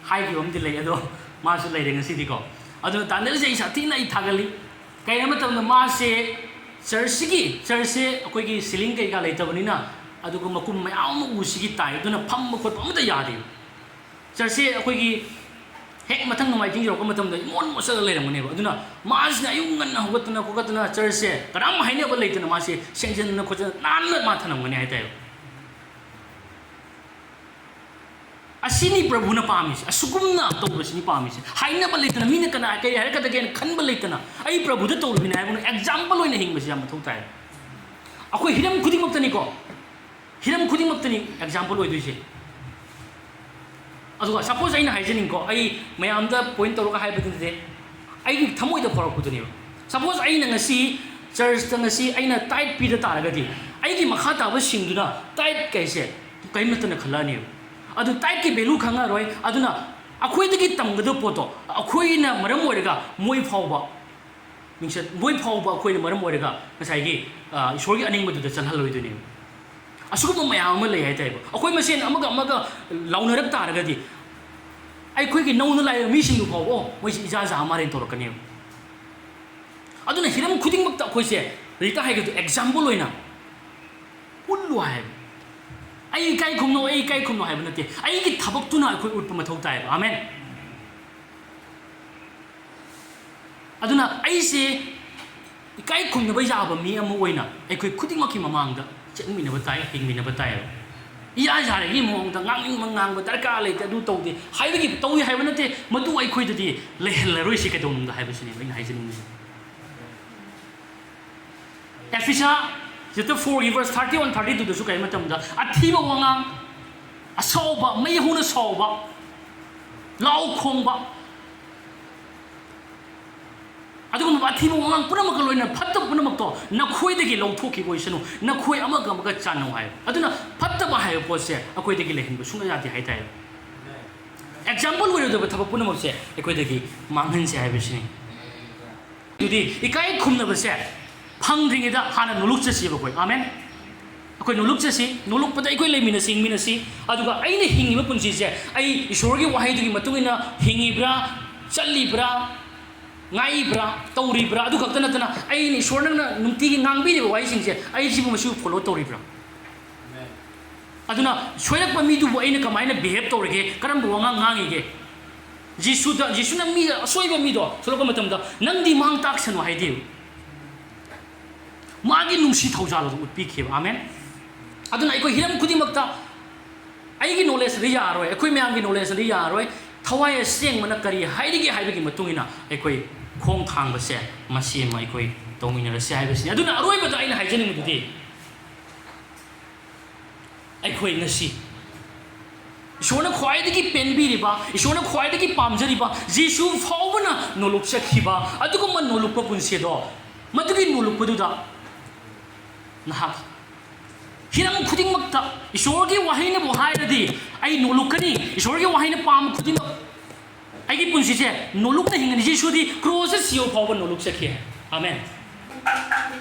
ꯍꯥꯏꯈꯤꯕ ꯑꯃꯗꯤ ꯂꯩ ꯑꯗꯣ ꯃꯥꯁꯨ ꯂꯩꯔꯦ ꯉꯁꯤꯗꯤꯀꯣ ꯑꯗꯨꯅ ꯗꯥꯅꯤꯌꯦꯜꯁꯦ ꯑꯩ ꯁꯥꯊꯤꯅ ꯑꯩ ꯊꯥꯒꯠꯂꯤ ꯀꯩ ꯍꯥꯏꯕ ꯃꯇꯝꯗ ꯃꯥꯁꯦ ꯆꯔꯆꯁꯦ ꯑꯩꯈꯣꯏꯒꯤ ꯁꯤꯂꯤꯡ ꯀꯩꯀꯥ ꯂꯩꯇꯕꯅꯤꯅ ꯑꯗꯨꯒ ꯃꯀꯨꯝ ꯃꯌꯥꯝ ꯑꯃ ꯎꯁꯤꯒꯤ ꯇꯥꯏ ꯑꯗꯨꯅ ꯐꯝꯕ ꯈꯣꯠꯄ ꯑꯃꯇ ꯌꯥꯗꯦꯕ ꯆꯔꯆꯁꯦ ꯑꯩꯈꯣꯏꯒꯤ ꯍꯦꯛ ꯃꯊꯪ ꯅꯣꯡꯃꯥꯏꯖꯤꯡ ꯌꯧꯔꯛꯄ ꯃꯇꯝꯗ ꯏꯃꯣꯟ ꯃꯣꯠꯁꯜꯂ ꯂꯩꯔꯝꯒꯅꯦꯕ ꯑꯗꯨꯅ ꯃꯥꯁꯤꯅ ꯑꯌꯨꯛ ꯉꯟꯅ ꯍꯧꯒꯠꯇꯅ ꯈꯣꯠꯀꯠꯇꯅ ꯆꯔꯆꯁꯦ ꯀꯅꯥꯝ ꯍꯥꯏꯅꯕ ꯂꯩꯇꯅ ꯃꯥꯁꯦ ꯁꯦꯡꯖꯟꯗꯅ ꯈꯣꯠꯆꯟꯅ ꯅꯥꯟꯅ ꯃꯥ ꯊꯅꯝꯒꯅꯤ ꯍꯥꯏꯇꯥꯔꯦ ꯑꯁꯤꯅꯤ ꯄ꯭ꯔꯚꯨꯅ ꯄꯥꯝꯃꯤꯁꯦ ꯑꯁꯨꯒꯨꯝꯅ ꯇꯧꯕꯁꯤꯅꯤ ꯄꯥꯝꯃꯤꯁꯦ ꯍꯥꯏꯅꯕ ꯂꯩꯇꯅ ꯃꯤꯅ ꯀꯅꯥ ꯀꯔꯤ ꯍꯥꯏꯔꯛꯀꯗꯒꯦꯅ ꯈꯟꯕ ꯂꯩꯇꯅ ꯑꯩ ꯄ꯭ꯔꯚꯨꯗ ꯇꯧꯔꯤꯕꯅꯤ ꯍꯥꯏꯕꯅ ꯑꯦꯛꯖꯥꯝꯄꯜ ꯑꯣꯏꯅ ꯍꯤꯡꯕꯁꯤ ꯌꯥꯝ ꯃꯊꯧ ꯇꯥꯏ ꯑꯩꯈꯣꯏ ꯍꯤꯔꯝ ꯈꯨꯗꯤꯡꯃꯛꯇꯅꯤꯀꯣ ꯍꯤꯔꯝ ꯈꯨꯗꯤꯡꯃꯛꯇꯅꯤ ꯑꯦꯛꯖꯥꯝꯄꯜ ꯑꯣꯏꯗꯣꯏꯁꯦ ꯑꯗꯨꯒ ꯁꯄꯣꯖ ꯑꯩꯅ ꯍꯥꯏꯖꯅꯤꯡꯀꯣ ꯑꯩ ꯃꯌꯥꯝꯗ ꯄꯣꯏꯟ ꯇꯧꯔꯒ ꯍꯥꯏꯕꯗꯨꯗꯤ ꯑꯩꯒꯤ ꯊꯃꯣꯏꯗ ꯐꯥꯎꯔꯛꯄꯗꯨꯅꯦꯕ ꯁꯄꯣꯖ ꯑꯩꯅ ꯉꯁꯤ ꯆꯔꯆꯇ ꯉꯁꯤ ꯑꯩꯅ ꯇꯥꯏꯠ ꯄꯤꯗ ꯇꯥꯔꯒꯗꯤ ꯑꯩꯒꯤ ꯃꯈꯥ ꯇꯥꯕꯁꯤꯡꯗꯨꯅ ꯇꯥꯏꯠ ꯀꯩꯁꯦ ꯀꯔꯤꯃꯠꯇꯅ ꯈꯜꯂꯛꯑꯅꯦꯕ ꯑꯗꯨ ꯇꯥꯏꯠꯀꯤ ꯚꯦꯂꯨ ꯈꯪꯉꯔꯣꯏ ꯑꯗꯨꯅ ꯑꯩꯈꯣꯏꯗꯒꯤ ꯇꯝꯒꯗꯕ ꯄꯣꯠꯇꯣ ꯑꯩꯈꯣꯏꯅ ꯃꯔꯝ ꯑꯣꯏꯔꯒ ꯃꯣꯏ ꯐꯥꯎꯕ ꯑꯩꯈꯣꯏꯅ ꯃꯔꯝ ꯑꯣꯏꯔꯒ ꯉꯁꯥꯏꯒꯤ ꯏꯁꯣꯔꯒꯤ ꯑꯅꯤꯡꯕꯗꯨꯗ ꯆꯠꯍꯜꯂꯣꯏꯗꯣꯏꯅꯦꯕ ꯑꯁꯤꯒꯨꯝꯕ ꯃꯌꯥꯝ ꯑꯃ ꯂꯩ ꯍꯥꯏꯇꯥꯔꯦꯕ ꯑꯩꯈꯣꯏ ꯃꯁꯦꯟ ꯑꯃꯒ ꯂꯥꯎꯅꯔꯛ ꯇꯥꯔꯒꯗꯤ ꯑꯩꯈꯣꯏꯒꯤ ꯅꯧꯅ ꯂꯥꯛꯏꯕ ꯃꯤꯁꯤꯡꯗꯨ ꯐꯥꯎꯕ ꯃꯣꯏꯁꯤ ꯏꯖꯥ ꯃꯥꯔꯦꯟ ꯇꯧꯔꯛꯀꯅꯦꯕ ꯑꯗꯨꯅ ꯍꯤꯔꯝ ꯈꯨꯗꯤꯡꯃꯛꯇ ꯑꯩꯈꯣꯏꯁꯦ ꯍꯧꯖꯤꯛꯇ ꯍꯥꯏꯒꯗꯣ ꯑꯦꯛꯖꯥꯝꯄꯜ ꯑꯣꯏꯅ ꯎꯠꯂꯨ ꯍꯥꯏꯕ ꯑꯩ ꯏꯀꯥꯏ ꯈꯨꯝꯅꯣ ꯍꯥꯏꯕ ꯅꯠꯇꯦ ꯑꯩꯒꯤ ꯊꯕꯛꯇꯨꯅ ꯑꯩꯈꯣꯏ ꯎꯠꯄ ꯃꯊꯧ ꯇꯥꯏꯕ 아멘 ꯑꯗꯨꯅ ꯑꯩꯁꯦ ꯏꯀꯥꯏ ꯈꯨꯝꯅꯕ ꯌꯥꯕ ꯃꯤ ꯑꯃ ꯑꯣꯏꯅ ꯑꯩꯈꯣꯏ ꯈꯨꯗꯤꯡꯃꯛꯀꯤ ꯃꯃꯥꯡꯗ ꯆꯠꯃꯤꯟꯅꯕ ꯇꯥꯏ ꯍꯤꯡꯃꯤꯟꯅꯕ ꯇꯥꯏꯕ ꯌꯥꯔꯦꯒꯤ ꯃꯑꯣꯡꯗ ꯉꯥꯡꯅꯤꯡꯕ ꯉꯥꯡꯕ ꯗꯔꯀꯥꯔ ꯂꯩꯇꯦ ꯑꯗꯨ ꯇꯧꯗꯦ ꯍꯥꯏꯕꯒꯤ ꯇꯧꯏ ꯍꯥꯏꯕ ꯅꯠꯇꯦ ꯃꯗꯨ ꯑꯩꯈꯣꯏꯗꯗꯤ ꯂꯩꯍꯜꯂꯔꯣꯏꯁꯤ ꯀꯩꯗꯧꯅꯨꯡꯗ ꯍꯥꯏꯕꯁꯤꯅꯦꯕ ꯑꯩꯅ ꯍꯥꯏꯖꯅꯤꯡꯕꯁꯦ ꯑꯦꯐꯤꯁꯥ ꯆꯦꯞꯇꯔ 4ꯒꯤ ꯚꯔꯁ 31 32ꯗꯁꯨ ꯀꯩ ꯃꯇꯝꯗ ꯑꯊꯤꯕ ꯋꯥꯉꯥꯡ ꯑꯁꯥꯎꯕ ꯃꯩ ꯍꯧꯅ ꯁꯥꯎꯕ ꯂꯥꯎ ꯈꯣꯡꯕ ꯑꯗꯨꯒꯨꯝꯕ ꯑꯊꯤꯕ ꯋꯥꯉꯥꯡ ꯄꯨꯝꯅꯃꯛꯀ ꯂꯣꯏꯅ ꯐꯠꯇꯕ ꯄꯨꯝꯅꯃꯛꯇꯣ ꯅꯈꯣꯏꯗꯒꯤ ꯂꯧꯊꯣꯛꯈꯤꯕ ꯑꯣꯏꯁꯅꯨ ꯅꯈꯣꯏ ꯑꯃꯒ ꯆꯥꯟꯅꯧ ꯍꯥꯏꯕ ꯑꯗꯨꯅ ꯐꯠꯇꯕ ꯍꯥꯏꯕ ꯄꯣꯠꯁꯦ ꯑꯩꯈꯣꯏꯗꯒꯤ ꯂꯩꯍꯟꯕ ꯁꯨꯡꯌꯥ ꯌꯥꯗꯦ ꯍꯥꯏꯇꯥꯔꯦ ꯑꯦꯛꯖꯥꯝꯄꯜ ꯑꯣꯏꯔꯣꯏꯗꯕ ꯊꯕꯛ ꯄꯨꯝꯅꯃꯛꯁꯦ ꯑꯩꯈꯣꯏꯗꯒꯤ ꯃꯥꯡꯍꯟꯁꯦ ꯍꯥꯏꯕꯁꯤꯅꯤ ꯑꯗꯨꯗꯤ ꯏꯀꯥꯏ ꯈꯨꯝꯅꯕꯁꯦ ꯐꯪꯗ꯭ꯔꯤꯉꯩꯗ ꯍꯥꯟꯅ ꯅꯣꯂꯨꯛ ꯆꯠꯁꯤꯕ ꯑꯩꯈꯣꯏ 아멘 ꯑꯩꯈꯣꯏ ꯅꯣꯂꯨꯛ ꯆꯠꯁꯤ ꯅꯣꯂꯨꯛꯄꯗ ꯑꯩꯈꯣꯏ ꯍꯤꯡꯃꯤꯟꯅꯁꯤ ꯑꯗꯨꯒ ꯑꯩꯅ ꯍꯤꯡꯉꯤꯕ ꯄꯨꯟꯁꯤꯁꯦ ꯑꯩ ꯏꯁꯣꯔꯒꯤ ꯋꯥꯍꯩꯗꯨꯒꯤ ꯃꯇꯨꯡ ꯏꯟꯅ ꯍꯤꯡꯉꯤꯕ꯭ꯔꯥ ꯆꯠꯂꯤꯕ꯭ꯔꯥ ꯉꯥꯏꯕ꯭ꯔꯥ ꯇꯧꯔꯤꯕ꯭ꯔꯥ ꯑꯗꯨ ꯈꯛꯇ ꯅꯠꯇꯅ ꯑꯩꯅ ꯏꯁꯣꯔꯅ ꯅꯨꯡꯇꯤꯒꯤ ꯉꯥꯡꯕꯤꯔꯤꯕ ꯋꯥꯍꯩꯁꯤꯡꯁꯦ ꯑꯩꯁꯤꯕꯨ ꯃꯁꯤꯕꯨ ꯐꯣꯂꯣ ꯇꯧꯔꯤꯕ꯭ꯔꯥ ꯑꯗꯨꯅ ꯁꯣꯏꯔꯛꯄ ꯃꯤꯗꯨꯕꯨ ꯑꯩꯅ ꯀꯃꯥꯏꯅ ꯕꯤꯍꯦꯕ ꯇꯧꯔꯤꯒꯦ ꯀꯔꯝꯕ ꯋꯥꯉꯥꯡ ꯉꯥꯡꯉꯤꯒꯦ ꯖꯤꯁꯨꯅ ꯃꯤ ꯑꯁꯣꯏꯕ ꯃꯤꯗꯣ ꯁꯣꯏꯔꯛꯄ ꯃꯇꯝꯗ ꯅꯪꯗꯤ ꯃꯥꯡ ꯇꯥꯛꯁꯅꯨ ꯍꯥꯏꯗꯦꯕ ꯃꯥꯒꯤ ꯅꯨꯡꯁꯤ ꯊꯧꯖꯥꯜ ꯑꯗꯨ ꯎꯠꯄꯤꯈꯤꯕ 아멘 ꯑꯗꯨꯅ ꯑꯩꯈꯣꯏ ꯍꯤꯔꯝ ꯈꯨꯗꯤꯡꯃꯛꯇ ꯑꯩꯒꯤ ꯅꯣꯂꯦꯖꯇꯗꯤ ꯌꯥꯔꯣꯏ ꯑꯩꯈꯣꯏ ꯃꯌꯥꯝꯒꯤ ꯅꯣꯂꯦꯖꯇꯗꯤ ꯌꯥꯔꯣꯏ thawai aseng mana kari haidigi haibagi matungina aikoi khong thang base masi ma aikoi tongina rase haibasi aduna aroi bada aina haijani mududi aikoi ngasi ishona khwaidagi penbiriba ishona khwaidagi pamjariba jisu faubana nolok sakhiba adugo man nolok pa punse do madugi nolok paduda nahak hirang khuding makta ishorgi wahina bo hairadi ai nolokani ishorgi wahina pam khuding ai gi punsi je nolok na hingani jisu di cross sio fauba nolok sakhi amen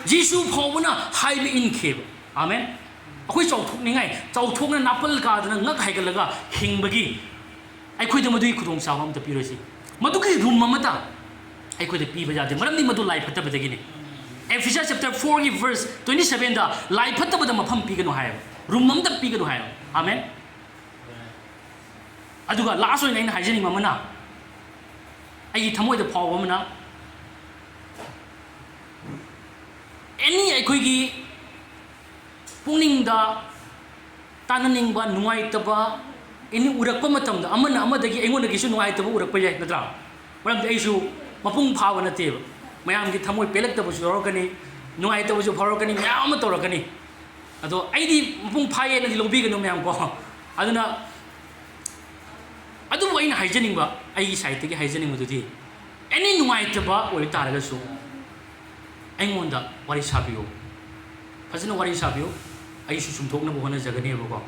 jisu faubana haibe in kheb amen akoi chauthokningai chauthokna napal ka dana ngak haigalaga hingbagi aikoi da madui khudong sawam ta pirosi madugi room mamata aikoi da piba jade maramdi madu lai phata badagini Ephesians chapter 4 verse 27 da lai phata bada mafam pigano hayo room mamda pigano hayo amen aduga last oina ina hajani mamana ai thamoi da phaw mamana any aikoi gi पुनिंग दा ताननिंग बा नुआई तबा इनि उरकप मतम दा अमन अमदगी एंगोन गिसु नुआई तबा उरकप जाय नत्रा मरम देइसु मपुंग फाव नते मयाम gi thamoi pelak tबु जोरकनी नुआई तबु जो फरकनी मयाम तोरकनी अदो आइदी मपुंग फाये नदि लोबी गनो मयाम को अदुना अदु वइन हाइजनिंग बा आइगी साइड तगी हाइजनिंग मदुदी एनी नुआई तबा ओइ तारगसु एंगोन दा वारि साबियो फजनो वारि साबियो aisu sumthokna bohana jagani boko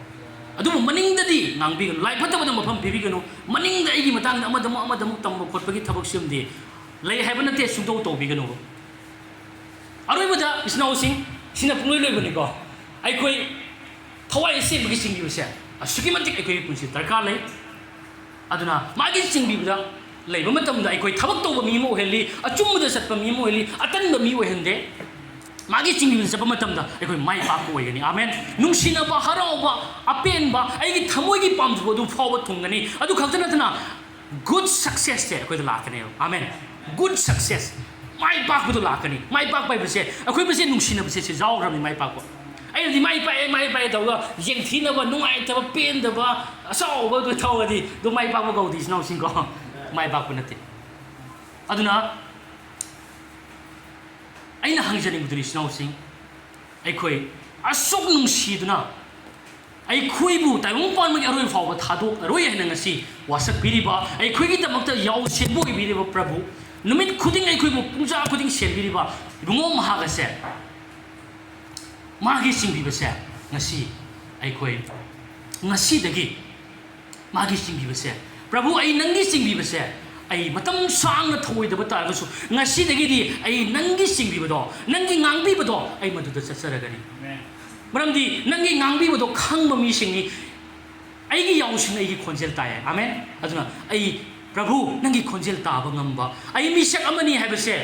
adu maning dadi ngangbi lai phata bada mafam bibi gano maning da igi matang amadamu tambo khotpagi thabak simdi lai haibana te sumdo to bi gano aroi bada isnau sing sina pungloi loi bani ko ai koi thawai se bagi sing yu se asuki matik ai koi punsi tarka lai aduna magi sing bi bada lai ba matam da ai koi thabak to ba mi mo heli achum da sat pa mi mo heli atan ba mi o hende magi chingbi sapa matam da ekoi mai pa ko yeni amen nungsina ba harau ba apen ba ai gi thamoi gi pam ju du fawa thungani adu khakjana thana good success te ekoi da lakane amen good success mai pa ko du lakani mai pa pai bse ekoi bse nungsina bse se jaw ram mai pa ko ai di mai pa da ga jeng thina ba nungai ta ba pen da ba asau ba du thawadi du mai pa ko go di snow sing ko mai pa ko nate aduna aina hangjani mudri snow sing aikoi asok nungsiduna aikoi bu taimong pan ma aroi fawa thadok aroi hena ngasi wasak biriba aikoi gi damakta yaw senbo biriba prabhu numit khuding aikoi bu pungja khuding sen biriba rungo mahaga se magi sing biba se ngasi aikoi ngasi dagi magi sing biba se prabhu ai nangi sing biba se ai matam sang na thoi da bata gasu ngasi dagi di ai nangi singbi bado nangi ngangbi bado ai madu da satsara gani maram di nangi ngangbi bado khang ma mi singni ai gi yaw sing ai gi khonjel ta ya amen aduna ai prabhu nangi khonjel ta ba ngamba ai mi sak amani haiba se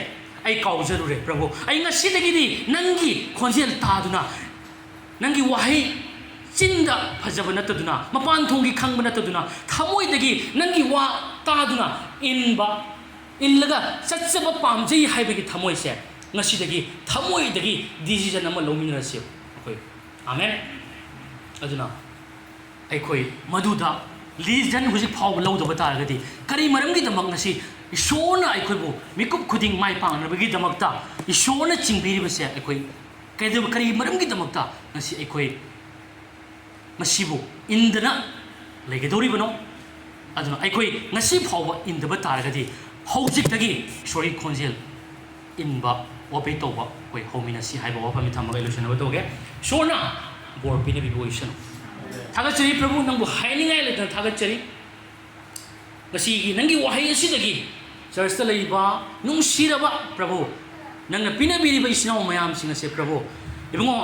ai kau jaru re prabhu ai ngasi dagi di nangi khonjel ta duna nangi wahai cinda phajaba nataduna mapan thongi khangba nataduna thamoi dagi nangi wa तादुना इनबा इनलगा सत्सब पामजै हाइबगी थमोय से ngasi थमोय दगी decision अमा लौमिनरसे अखोय आमेन अदुना अखोय मदुदा legion हुजि फाव लौदब तारगदी करी मरमगी दमक ngasi इशोना अखोयबो मिकुप खुदिंग माइ पांगनबगी दमकता इशोना चिंबिरिबसे अखोय कयदब करी मरमगी दमकता ngasi अखोय masibu indana legedoribano aduna aikoi ngasi phawba indaba taragadi hojik tagi sorry khonjel inba obe toba koi homina si haiba wa pami thamaga illusion ba toge sona bor pine bi boison thagachari prabhu nangbu hainingai le thagachari ngasi gi nangi wahai asi dagi church ta leiba nungsiraba prabhu nangna pina bi ba isna mayam singa se prabhu ibungo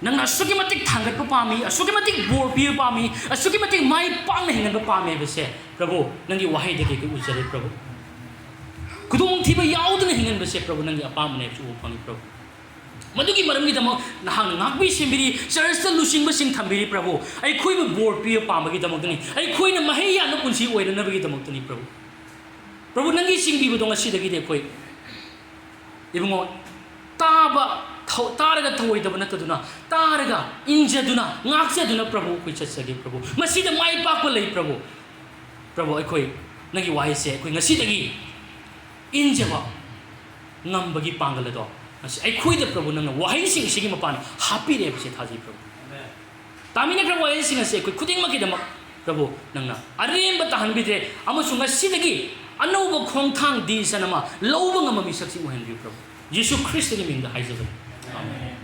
nang asuki matik thangat pa pami asuki matik bor pi pami asuki matik mai pang hingan pa pami bese prabhu nangi wahai de ke ujare prabhu kudung thiba yaudna hingan bese prabhu nangi apam ne chu pangi prabhu madugi maramgi damo nahang ngakbi simbiri church lusing basing thambiri prabhu ai khoi ba bor pi pamagi damo dani ai khoi na mahai ya no punsi oina na bagi damo dani prabhu prabhu nangi singbi ba donga sidagi de khoi ibungo taba तारगा थवई दब नतदुना तारगा इंजदुना ngakseduna prabhu koi chatsagi prabhu masida mai pa ko lei prabhu prabhu aikoi nagi wahai se koi ngasi dagi injaba ngambagi pangal do asi ai khoi de Prabhu nang wahai sing sigi mapan happy re se thaji Prabhu tamina kra wahai sing ase koi khuding ma ki dama Prabhu nang na arem ba tahan bi de amasung ngasi dagi anauba khongthang di sanama lowba ngama mi saksi mo henry Prabhu Jesus Christ ni ming da haijaba amen